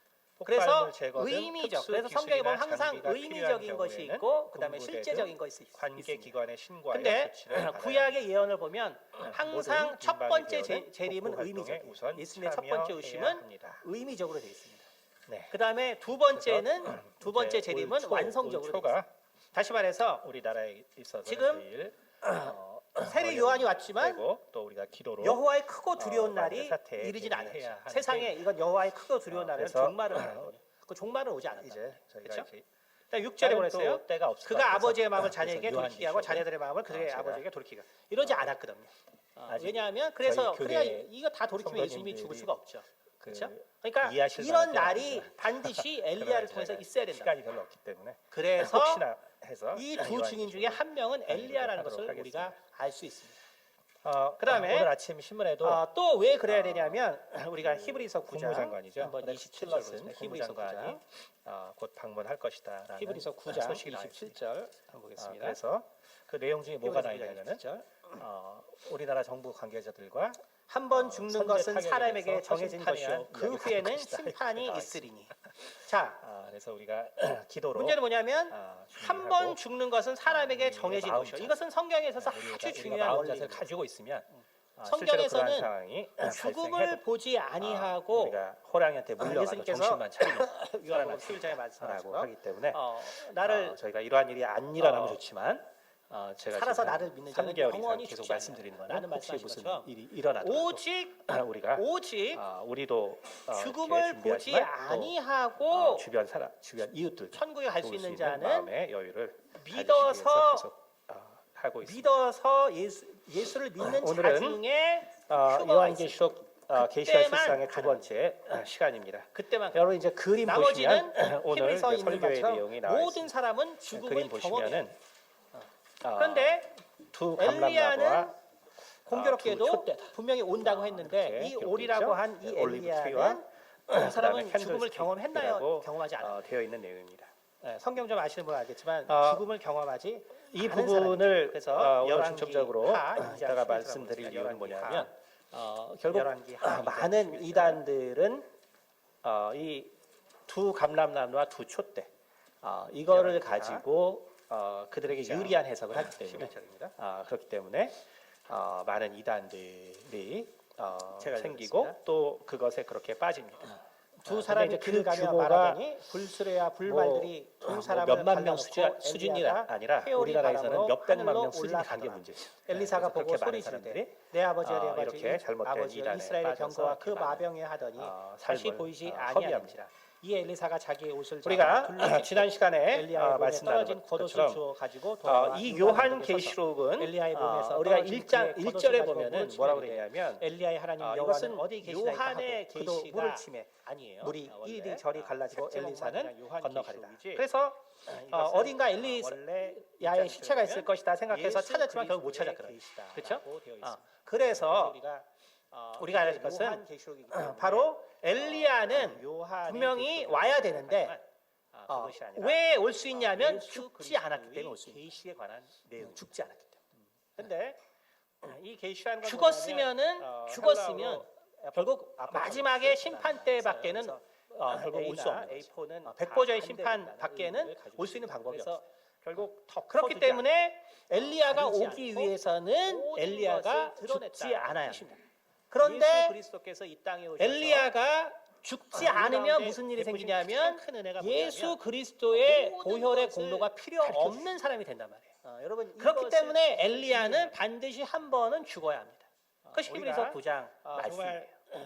Speaker 2: 그래서
Speaker 1: 제거 등
Speaker 2: 의미적.
Speaker 1: 특수
Speaker 2: 그래서 성경에 보면
Speaker 1: 기술이나
Speaker 2: 항상
Speaker 1: 장비가
Speaker 2: 의미적인
Speaker 1: 필요한
Speaker 2: 것이
Speaker 1: 경우에는
Speaker 2: 있고 그다음에
Speaker 1: 군부대
Speaker 2: 실제적인 것이
Speaker 1: 관계
Speaker 2: 있습니다.
Speaker 1: 기관에 신고하여
Speaker 2: 근데
Speaker 1: 조치를 받아야
Speaker 2: 구약의 예언을 보면 항상
Speaker 1: 모든
Speaker 2: 첫
Speaker 1: 민방위
Speaker 2: 번째
Speaker 1: 대원은
Speaker 2: 재림은
Speaker 1: 복구 활동에
Speaker 2: 의미적이에요.
Speaker 1: 우선
Speaker 2: 예수님의 첫 번째
Speaker 1: 참여해야
Speaker 2: 오심은
Speaker 1: 합니다.
Speaker 2: 의미적으로 되어 있습니다.
Speaker 1: 네.
Speaker 2: 그다음에 두 번째는 두 번째
Speaker 1: 이제
Speaker 2: 재림은
Speaker 1: 올
Speaker 2: 완성적으로 되어 있습니다.
Speaker 1: 초가
Speaker 2: 다시 말해서
Speaker 1: 우리나라에 있어서
Speaker 2: 지금
Speaker 1: 제일
Speaker 2: 세례 요한이 왔지만
Speaker 1: 되고 또 우리가 기도로
Speaker 2: 여호와의 크고 두려운
Speaker 1: 만약에
Speaker 2: 날이
Speaker 1: 사태에
Speaker 2: 이르진 않았죠.
Speaker 1: 대비해야 하는데
Speaker 2: 세상에 이건 여호와의 크고 두려운 날은
Speaker 1: 그래서
Speaker 2: 종말을 말하거든요. 그 종말은 오지 않았다.
Speaker 1: 이제 저희가
Speaker 2: 그렇죠?
Speaker 1: 이제
Speaker 2: 6절에 보냈어요.
Speaker 1: 때가 없을 것
Speaker 2: 그가
Speaker 1: 같아서
Speaker 2: 아버지의 마음을
Speaker 1: 그래서
Speaker 2: 자녀에게 돌이키게 하고
Speaker 1: 요한계시록은
Speaker 2: 자녀들의 마음을 그들의
Speaker 1: 제가
Speaker 2: 아버지에게 돌이키게 이러지 않았거든요.
Speaker 1: 아직
Speaker 2: 왜냐하면 그래서
Speaker 1: 저희
Speaker 2: 그래야
Speaker 1: 교회
Speaker 2: 이거 다 돌이키면 예수님이 죽을
Speaker 1: 성도님들이
Speaker 2: 수가 없죠.
Speaker 1: 그
Speaker 2: 그렇죠? 그러니까
Speaker 1: 이해하실
Speaker 2: 이런
Speaker 1: 만한
Speaker 2: 날이
Speaker 1: 때가 아니라
Speaker 2: 반드시 엘리야를
Speaker 1: 그러나
Speaker 2: 통해서
Speaker 1: 저희가
Speaker 2: 있어야 된다.
Speaker 1: 시간이 별로 없기 때문에
Speaker 2: 그래서
Speaker 1: 혹시나 해서
Speaker 2: 이 두 증인 중에 한 명은 엘리야라는 것을
Speaker 1: 하도록
Speaker 2: 우리가 알 수 있습니다.
Speaker 1: 그다음에 오늘 아침 신문에도
Speaker 2: 또 왜 그래야 되냐면 우리가 히브리서 9장
Speaker 1: 국무장관이죠.
Speaker 2: 한번
Speaker 1: 렉스
Speaker 2: 27절
Speaker 1: 틸러슨
Speaker 2: 보겠습니다. 히브리서
Speaker 1: 국무장관이
Speaker 2: 9장
Speaker 1: 곧 방문할 것이다라는
Speaker 2: 히브리서 9장
Speaker 1: 소식이 나와 있습니다.
Speaker 2: 27절 한번 보겠습니다.
Speaker 1: 그래서 그 내용 중에 뭐가
Speaker 2: 히브리서 9장
Speaker 1: 나있냐면은
Speaker 2: 27절.
Speaker 1: 우리나라 정부 관계자들과
Speaker 2: 한 번 죽는
Speaker 1: 선제
Speaker 2: 것은
Speaker 1: 타격에
Speaker 2: 사람에게
Speaker 1: 대해서
Speaker 2: 정해진
Speaker 1: 심판에
Speaker 2: 것이요
Speaker 1: 대한
Speaker 2: 그
Speaker 1: 이야기가
Speaker 2: 후에는
Speaker 1: 있다.
Speaker 2: 심판이
Speaker 1: 나와
Speaker 2: 있으리니. 자,
Speaker 1: 그래서 우리가 기도로
Speaker 2: 문제는 뭐냐면 한 번
Speaker 1: 준비하고
Speaker 2: 죽는 것은 사람에게
Speaker 1: 우리의
Speaker 2: 정해진
Speaker 1: 마음
Speaker 2: 것이요.
Speaker 1: 자세.
Speaker 2: 이것은 성경에 있어서
Speaker 1: 우리가
Speaker 2: 아주
Speaker 1: 우리가
Speaker 2: 중요한
Speaker 1: 마음
Speaker 2: 원리입니다.
Speaker 1: 자세를 가지고 있으면
Speaker 2: 성경에서는
Speaker 1: 실제로 그러한 상황이
Speaker 2: 죽음을
Speaker 1: 발생해도
Speaker 2: 보지 아니하고
Speaker 1: 우리가 호랑이한테 물려가서
Speaker 2: 예수님께서
Speaker 1: 정신만 차리면
Speaker 2: 요한복음 11장에
Speaker 1: 라고
Speaker 2: 말씀하시고
Speaker 1: 하기 때문에
Speaker 2: 나를
Speaker 1: 저희가 이러한 일이 안 일어나면 좋지만 제가
Speaker 2: 살아서
Speaker 1: 지금
Speaker 2: 나를 믿는 자는
Speaker 1: 3개월 이상
Speaker 2: 영원히
Speaker 1: 계속
Speaker 2: 죽지
Speaker 1: 말씀드리는
Speaker 2: 않는다.
Speaker 1: 거는
Speaker 2: 라는
Speaker 1: 혹시
Speaker 2: 말씀하신
Speaker 1: 무슨
Speaker 2: 것처럼
Speaker 1: 일이 일어나더라도
Speaker 2: 오직
Speaker 1: 우리가
Speaker 2: 죽음을
Speaker 1: 우리도 이렇게
Speaker 2: 보지
Speaker 1: 준비하지만 또,
Speaker 2: 아니하고
Speaker 1: 주변 이웃들
Speaker 2: 천국에 갈 수 있는 자는
Speaker 1: 마음의 여유를
Speaker 2: 믿어서
Speaker 1: 가지시기 위해서 계속 하고 있습니다.
Speaker 2: 믿어서 예수를 믿는 자
Speaker 1: 오늘은,
Speaker 2: 중에
Speaker 1: 요한계시록 계시할
Speaker 2: 그때만
Speaker 1: 실상의 두
Speaker 2: 가는
Speaker 1: 번째 시간입니다.
Speaker 2: 그때만
Speaker 1: 여러분 이제 그림
Speaker 2: 나머지는
Speaker 1: 보시면 오늘
Speaker 2: 히브리서
Speaker 1: 이제
Speaker 2: 있는
Speaker 1: 설교의
Speaker 2: 것처럼
Speaker 1: 내용이 나와
Speaker 2: 모든
Speaker 1: 있습니다.
Speaker 2: 사람은 죽음을
Speaker 1: 그림
Speaker 2: 경험해요.
Speaker 1: 보시면은
Speaker 2: 그런데
Speaker 1: 두
Speaker 2: 엘리야는
Speaker 1: 감람나무와
Speaker 2: 공교롭게도
Speaker 1: 두 촛대다.
Speaker 2: 분명히 온다고 했는데
Speaker 1: 이렇게
Speaker 2: 이
Speaker 1: 기록돼
Speaker 2: 오리라고
Speaker 1: 있죠?
Speaker 2: 한 이
Speaker 1: 올리브 트리와
Speaker 2: 엘리야는 이 사람은
Speaker 1: 그다음에
Speaker 2: 죽음을
Speaker 1: 캔들스틱이라고,
Speaker 2: 경험했나요? 경험하지 않아요.
Speaker 1: 되어 있는 내용입니다.
Speaker 2: 성경 좀 아시는 분은 알겠지만 죽음을 경험하지
Speaker 1: 이
Speaker 2: 않은
Speaker 1: 부분을
Speaker 2: 사람이죠. 그래서
Speaker 1: 오늘
Speaker 2: 열왕기
Speaker 1: 중점적으로
Speaker 2: 하,
Speaker 1: 이따가 말씀드릴 이유는
Speaker 2: 열왕기
Speaker 1: 뭐냐면
Speaker 2: 하,
Speaker 1: 결국
Speaker 2: 열왕기 하,
Speaker 1: 많은 이단들은 이 두 감람나무와 두 촛대 이거를
Speaker 2: 열왕기 하.
Speaker 1: 가지고 그들에게 유리한 해석을 하기 때문에
Speaker 2: 11절입니다.
Speaker 1: 그렇기 때문에 많은 이단들이
Speaker 2: 제가
Speaker 1: 생기고
Speaker 2: 읽겠습니다.
Speaker 1: 또 그것에 그렇게 빠집니다.
Speaker 2: 두
Speaker 1: 근데
Speaker 2: 사람이
Speaker 1: 이제
Speaker 2: 길을 가며
Speaker 1: 규모가
Speaker 2: 말하더니 불수레와 불말들이 두 사람을
Speaker 1: 몇만 명
Speaker 2: 갈라놓고
Speaker 1: 수준이
Speaker 2: 엘리야가
Speaker 1: 아니라
Speaker 2: 회오리
Speaker 1: 우리나라에서는
Speaker 2: 바람으로
Speaker 1: 몇백만 명
Speaker 2: 하늘로
Speaker 1: 수준이 간 게
Speaker 2: 올라가더라.
Speaker 1: 문제죠.
Speaker 2: 엘리사가
Speaker 1: 그래서
Speaker 2: 보고
Speaker 1: 그렇게 많은
Speaker 2: 소리
Speaker 1: 사람들이
Speaker 2: 지르되 내 아버지 내 아버지
Speaker 1: 이렇게 잘못된
Speaker 2: 아버지여
Speaker 1: 이단에
Speaker 2: 이스라엘의
Speaker 1: 빠져서
Speaker 2: 병거와 그
Speaker 1: 이렇게 많은,
Speaker 2: 마병에 하더니 다시
Speaker 1: 삶을,
Speaker 2: 보이지
Speaker 1: 허비합니다.
Speaker 2: 아니하니라. 이 엘리사가 자기의 옷을
Speaker 1: 우리가
Speaker 2: 둘러
Speaker 1: 지난 시간에
Speaker 2: 엘리야의 몸에
Speaker 1: 말씀
Speaker 2: 떨어진
Speaker 1: 나눈
Speaker 2: 겉옷을
Speaker 1: 것처럼
Speaker 2: 주어 가지고
Speaker 1: 이 요한계시록은
Speaker 2: 엘리야의 몸에서
Speaker 1: 우리가
Speaker 2: 떨어진
Speaker 1: 1장
Speaker 2: 그의 겉옷을
Speaker 1: 1절에
Speaker 2: 가지고
Speaker 1: 보면은
Speaker 2: 물을
Speaker 1: 뭐라고
Speaker 2: 치매
Speaker 1: 그랬냐면
Speaker 2: 엘리야의 하나님
Speaker 1: 이것은
Speaker 2: 여호와는 어디 계시나이까
Speaker 1: 요한의
Speaker 2: 하고 그도
Speaker 1: 계시가
Speaker 2: 물을 치매
Speaker 1: 아니에요.
Speaker 2: 물이
Speaker 1: 원래.
Speaker 2: 이리 저리 갈라지고 엘리사는
Speaker 1: 요한
Speaker 2: 건너가리라.
Speaker 1: 계시록이지.
Speaker 2: 그래서 어딘가
Speaker 1: 원래
Speaker 2: 엘리야의 시체가 있을 것이다 생각해서 찾았지만 결국 못 찾았거든요. 그렇죠? 그래서 우리가 알아야 할 것은 바로 엘리야는 분명히 와야 되는데 왜 올 수 있냐면 죽지 않았기 때문에 올 수 있는
Speaker 1: 계시에 관한 내용.
Speaker 2: 죽지 않았기 때문에. 근데
Speaker 1: 이 계시한
Speaker 2: 죽었으면 결국 마지막에 심판 때밖에는 결국 올 수 없는 거죠.
Speaker 1: A4는
Speaker 2: 백보자의 심판 밖에는 올 수 있는 방법이 없어.
Speaker 1: 결국 더
Speaker 2: 그렇기
Speaker 1: 커지지
Speaker 2: 때문에 엘리야가
Speaker 1: 가리지
Speaker 2: 오기
Speaker 1: 않고
Speaker 2: 위해서는
Speaker 1: 모든
Speaker 2: 엘리야가
Speaker 1: 것을
Speaker 2: 죽지
Speaker 1: 드러냈다는
Speaker 2: 않아야
Speaker 1: 뜻입니다.
Speaker 2: 합니다. 그런데
Speaker 1: 그리스도께서 이 땅에 오셔서
Speaker 2: 엘리야가 죽지 않으면 무슨 일이 생기냐면 예수 그리스도의 보혈의 공로가 필요 없는 사람이 된단 말이에요.
Speaker 1: 여러분
Speaker 2: 그렇기 때문에 엘리야는 반드시 한 번은 죽어야 합니다. 그 히브리서 9장
Speaker 1: 정말
Speaker 2: 말씀이에요.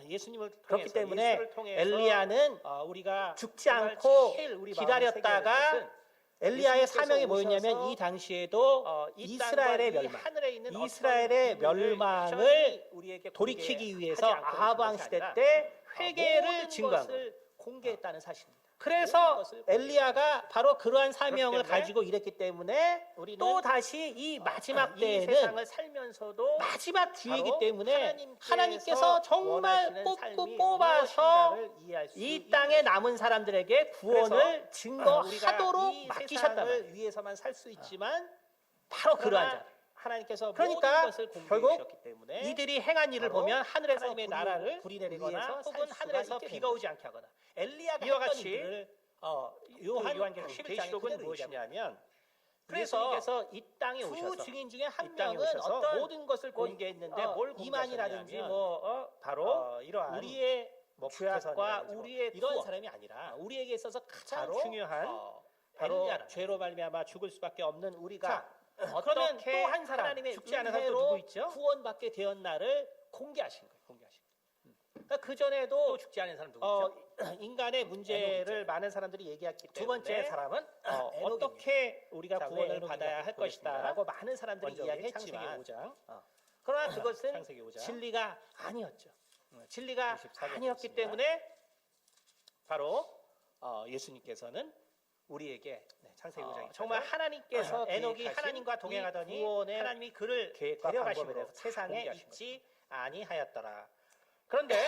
Speaker 2: 예수님을
Speaker 3: 그렇기
Speaker 2: 그렇기
Speaker 3: 때문에
Speaker 2: 때문에 예수를 통해서
Speaker 3: 엘리야는
Speaker 2: 우리가
Speaker 3: 죽지
Speaker 2: 정말
Speaker 3: 않고
Speaker 2: 제일 우리 마음에
Speaker 3: 기다렸다가
Speaker 2: 새겨야 될 것은
Speaker 3: 엘리야의
Speaker 2: 예수님께서
Speaker 3: 사명이 뭐였냐면
Speaker 2: 오셔서
Speaker 3: 이 당시에도
Speaker 2: 이
Speaker 3: 이스라엘의
Speaker 2: 땅과 이
Speaker 3: 멸망,
Speaker 2: 하늘에 있는
Speaker 3: 이스라엘의
Speaker 2: 어떤 비밀을
Speaker 3: 멸망을
Speaker 2: 여전히 우리에게
Speaker 3: 돌이키기 위해서
Speaker 2: 공개하지 않고
Speaker 3: 아합 왕
Speaker 2: 있는 것이
Speaker 3: 시대
Speaker 2: 아니라
Speaker 3: 때
Speaker 2: 모든
Speaker 3: 회개를 증거한 거예요.
Speaker 2: 것을 공개했다는 사실입니다. 모든
Speaker 3: 그래서
Speaker 2: 것을 공개했다는
Speaker 3: 엘리야가
Speaker 2: 사실.
Speaker 3: 바로 그러한 사명을
Speaker 2: 그렇기 때문에
Speaker 3: 가지고 일했기 때문에
Speaker 2: 우리는
Speaker 3: 또 다시 이 마지막
Speaker 2: 이
Speaker 3: 때에는
Speaker 2: 세상을 살면서도
Speaker 3: 마지막 기회이기
Speaker 2: 바로
Speaker 3: 때문에 하나님께서 정말
Speaker 2: 원하시는
Speaker 3: 뽑고
Speaker 2: 삶이
Speaker 3: 뽑아서
Speaker 2: 무엇인가를 이해할 수
Speaker 3: 이
Speaker 2: 있는
Speaker 3: 땅에
Speaker 2: 것입니다.
Speaker 3: 남은 사람들에게 구원을 증거하도록
Speaker 2: 이
Speaker 3: 맡기셨단 말이에요.
Speaker 2: 세상을 위해서만 살 수 있지만
Speaker 3: 바로 그러한
Speaker 2: 그러나
Speaker 3: 자.
Speaker 2: 하나님께서
Speaker 3: 그러니까
Speaker 2: 모든 것을 공개해
Speaker 3: 결국
Speaker 2: 주셨기 때문에
Speaker 3: 이들이 행한 일을
Speaker 2: 바로
Speaker 3: 보면 하늘에서
Speaker 2: 하나님의
Speaker 3: 불이
Speaker 2: 나라를
Speaker 3: 불이 내리거나
Speaker 2: 위해서
Speaker 3: 혹은
Speaker 2: 살 수가
Speaker 3: 하늘에서
Speaker 2: 있게
Speaker 3: 비가
Speaker 2: 된
Speaker 3: 오지 않게 하거나 엘리야가
Speaker 2: 이와
Speaker 3: 했던
Speaker 2: 같이
Speaker 3: 일들을
Speaker 2: 요한계시록
Speaker 3: 11장에
Speaker 2: 11장은
Speaker 3: 그대로
Speaker 2: 무엇이냐면
Speaker 3: 그래서
Speaker 2: 예수님께서 이 땅에
Speaker 3: 두
Speaker 2: 오셔서
Speaker 3: 증인 중에 한
Speaker 2: 이 땅에
Speaker 3: 명은
Speaker 2: 오셔서
Speaker 3: 어떤
Speaker 2: 모든 것을
Speaker 3: 뭐,
Speaker 2: 공개했는데 뭘
Speaker 3: 이만이라든지
Speaker 2: 공개하셨냐면
Speaker 3: 뭐
Speaker 2: 바로
Speaker 3: 이러한
Speaker 2: 우리의
Speaker 3: 뭐
Speaker 2: 죄악과
Speaker 3: 부패선이라든지
Speaker 2: 우리의
Speaker 3: 이런
Speaker 2: 구원,
Speaker 3: 사람이 아니라
Speaker 2: 우리에게 있어서 가장
Speaker 3: 바로,
Speaker 2: 중요한
Speaker 3: 바로
Speaker 2: 엘리야라는 죄로 말미암아 죽을 수밖에 없는 우리가
Speaker 3: 자, 그러면
Speaker 2: 어떻게
Speaker 3: 또 한 사람
Speaker 2: 하나님의
Speaker 3: 죽지 않은 사람 또
Speaker 2: 은혜로
Speaker 3: 누구 있죠?
Speaker 2: 구원받게 되었나를 공개하신 거예요. 공개하신 거예요. 그러니까 그 전에도
Speaker 3: 또 죽지 않은 사람 누구 있죠?
Speaker 2: 인간의 문제를 많은 사람들이 얘기했기 때문에
Speaker 3: 두 번째 사람은 에녹입니다.
Speaker 2: 어떻게 우리가
Speaker 3: 자, 왜
Speaker 2: 구원을
Speaker 3: 에녹인가
Speaker 2: 받아야 할
Speaker 3: 보겠습니다.
Speaker 2: 것이다라고 많은 사람들이
Speaker 3: 먼저 우리
Speaker 2: 이야기했지만
Speaker 3: 창세기 5장
Speaker 2: 그러나 그것은
Speaker 3: 창세기 5장.
Speaker 2: 진리가 아니었죠. 진리가
Speaker 3: 24절
Speaker 2: 아니었기
Speaker 3: 보겠습니다.
Speaker 2: 때문에 바로 예수님께서는 우리에게
Speaker 3: 창세기 5장
Speaker 2: 정말 하나님께서
Speaker 3: 에녹이
Speaker 2: 계획하신
Speaker 3: 하나님과
Speaker 2: 이
Speaker 3: 동행하더니
Speaker 2: 구원에 하나님이 그를
Speaker 3: 계획과 방법에
Speaker 2: 데려가심으로
Speaker 3: 대해서
Speaker 2: 세상에
Speaker 3: 공개하신
Speaker 2: 있지 아니하였더라. 그런데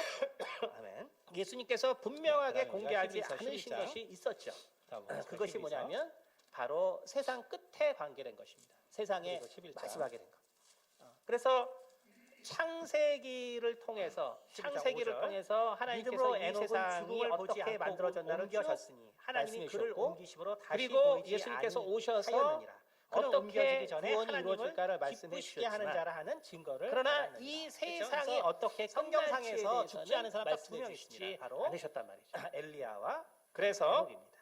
Speaker 3: 아멘.
Speaker 2: 예수님께서 분명하게
Speaker 3: 그다음에
Speaker 2: 공개하지
Speaker 3: 우리가 11장.
Speaker 2: 않으신 것이 있었죠.
Speaker 3: 자, 뭐,
Speaker 2: 그것이
Speaker 3: 12절.
Speaker 2: 뭐냐면 바로 세상 끝에 관계된 것입니다. 세상의
Speaker 3: 그리고 11장.
Speaker 2: 마지막에 된 것. 그래서 창세기를 통해서
Speaker 3: 5절.
Speaker 2: 하나님께서
Speaker 3: 믿음으로
Speaker 2: 이
Speaker 3: 에녹은
Speaker 2: 세상이
Speaker 3: 죽음을 보지
Speaker 2: 어떻게
Speaker 3: 않고
Speaker 2: 만들어졌나를
Speaker 3: 옮겨졌으니
Speaker 2: 쭉 하나님이
Speaker 3: 말씀해
Speaker 2: 그를
Speaker 3: 주셨고,
Speaker 2: 옮기심으로
Speaker 3: 그리고
Speaker 2: 보이지
Speaker 3: 예수님께서
Speaker 2: 오셔서
Speaker 3: 아니하였느니라. 그는
Speaker 2: 어떻게
Speaker 3: 옮겨지기 전에
Speaker 2: 구원이
Speaker 3: 하나님을
Speaker 2: 이루어질까를 말씀해
Speaker 3: 기쁘시게 하는
Speaker 2: 주셨지만
Speaker 3: 자라 하는 증거를
Speaker 2: 그러나
Speaker 3: 받았느니라.
Speaker 2: 이
Speaker 3: 그렇죠?
Speaker 2: 세상이
Speaker 3: 그래서
Speaker 2: 어떻게
Speaker 3: 성경상에서 죽지 않은 사람 딱 두
Speaker 2: 말씀해
Speaker 3: 명
Speaker 2: 주시지
Speaker 3: 있습니다. 바로
Speaker 2: 않으셨단 말이죠.
Speaker 3: 엘리야와
Speaker 2: 그래서
Speaker 3: 에녹입니다.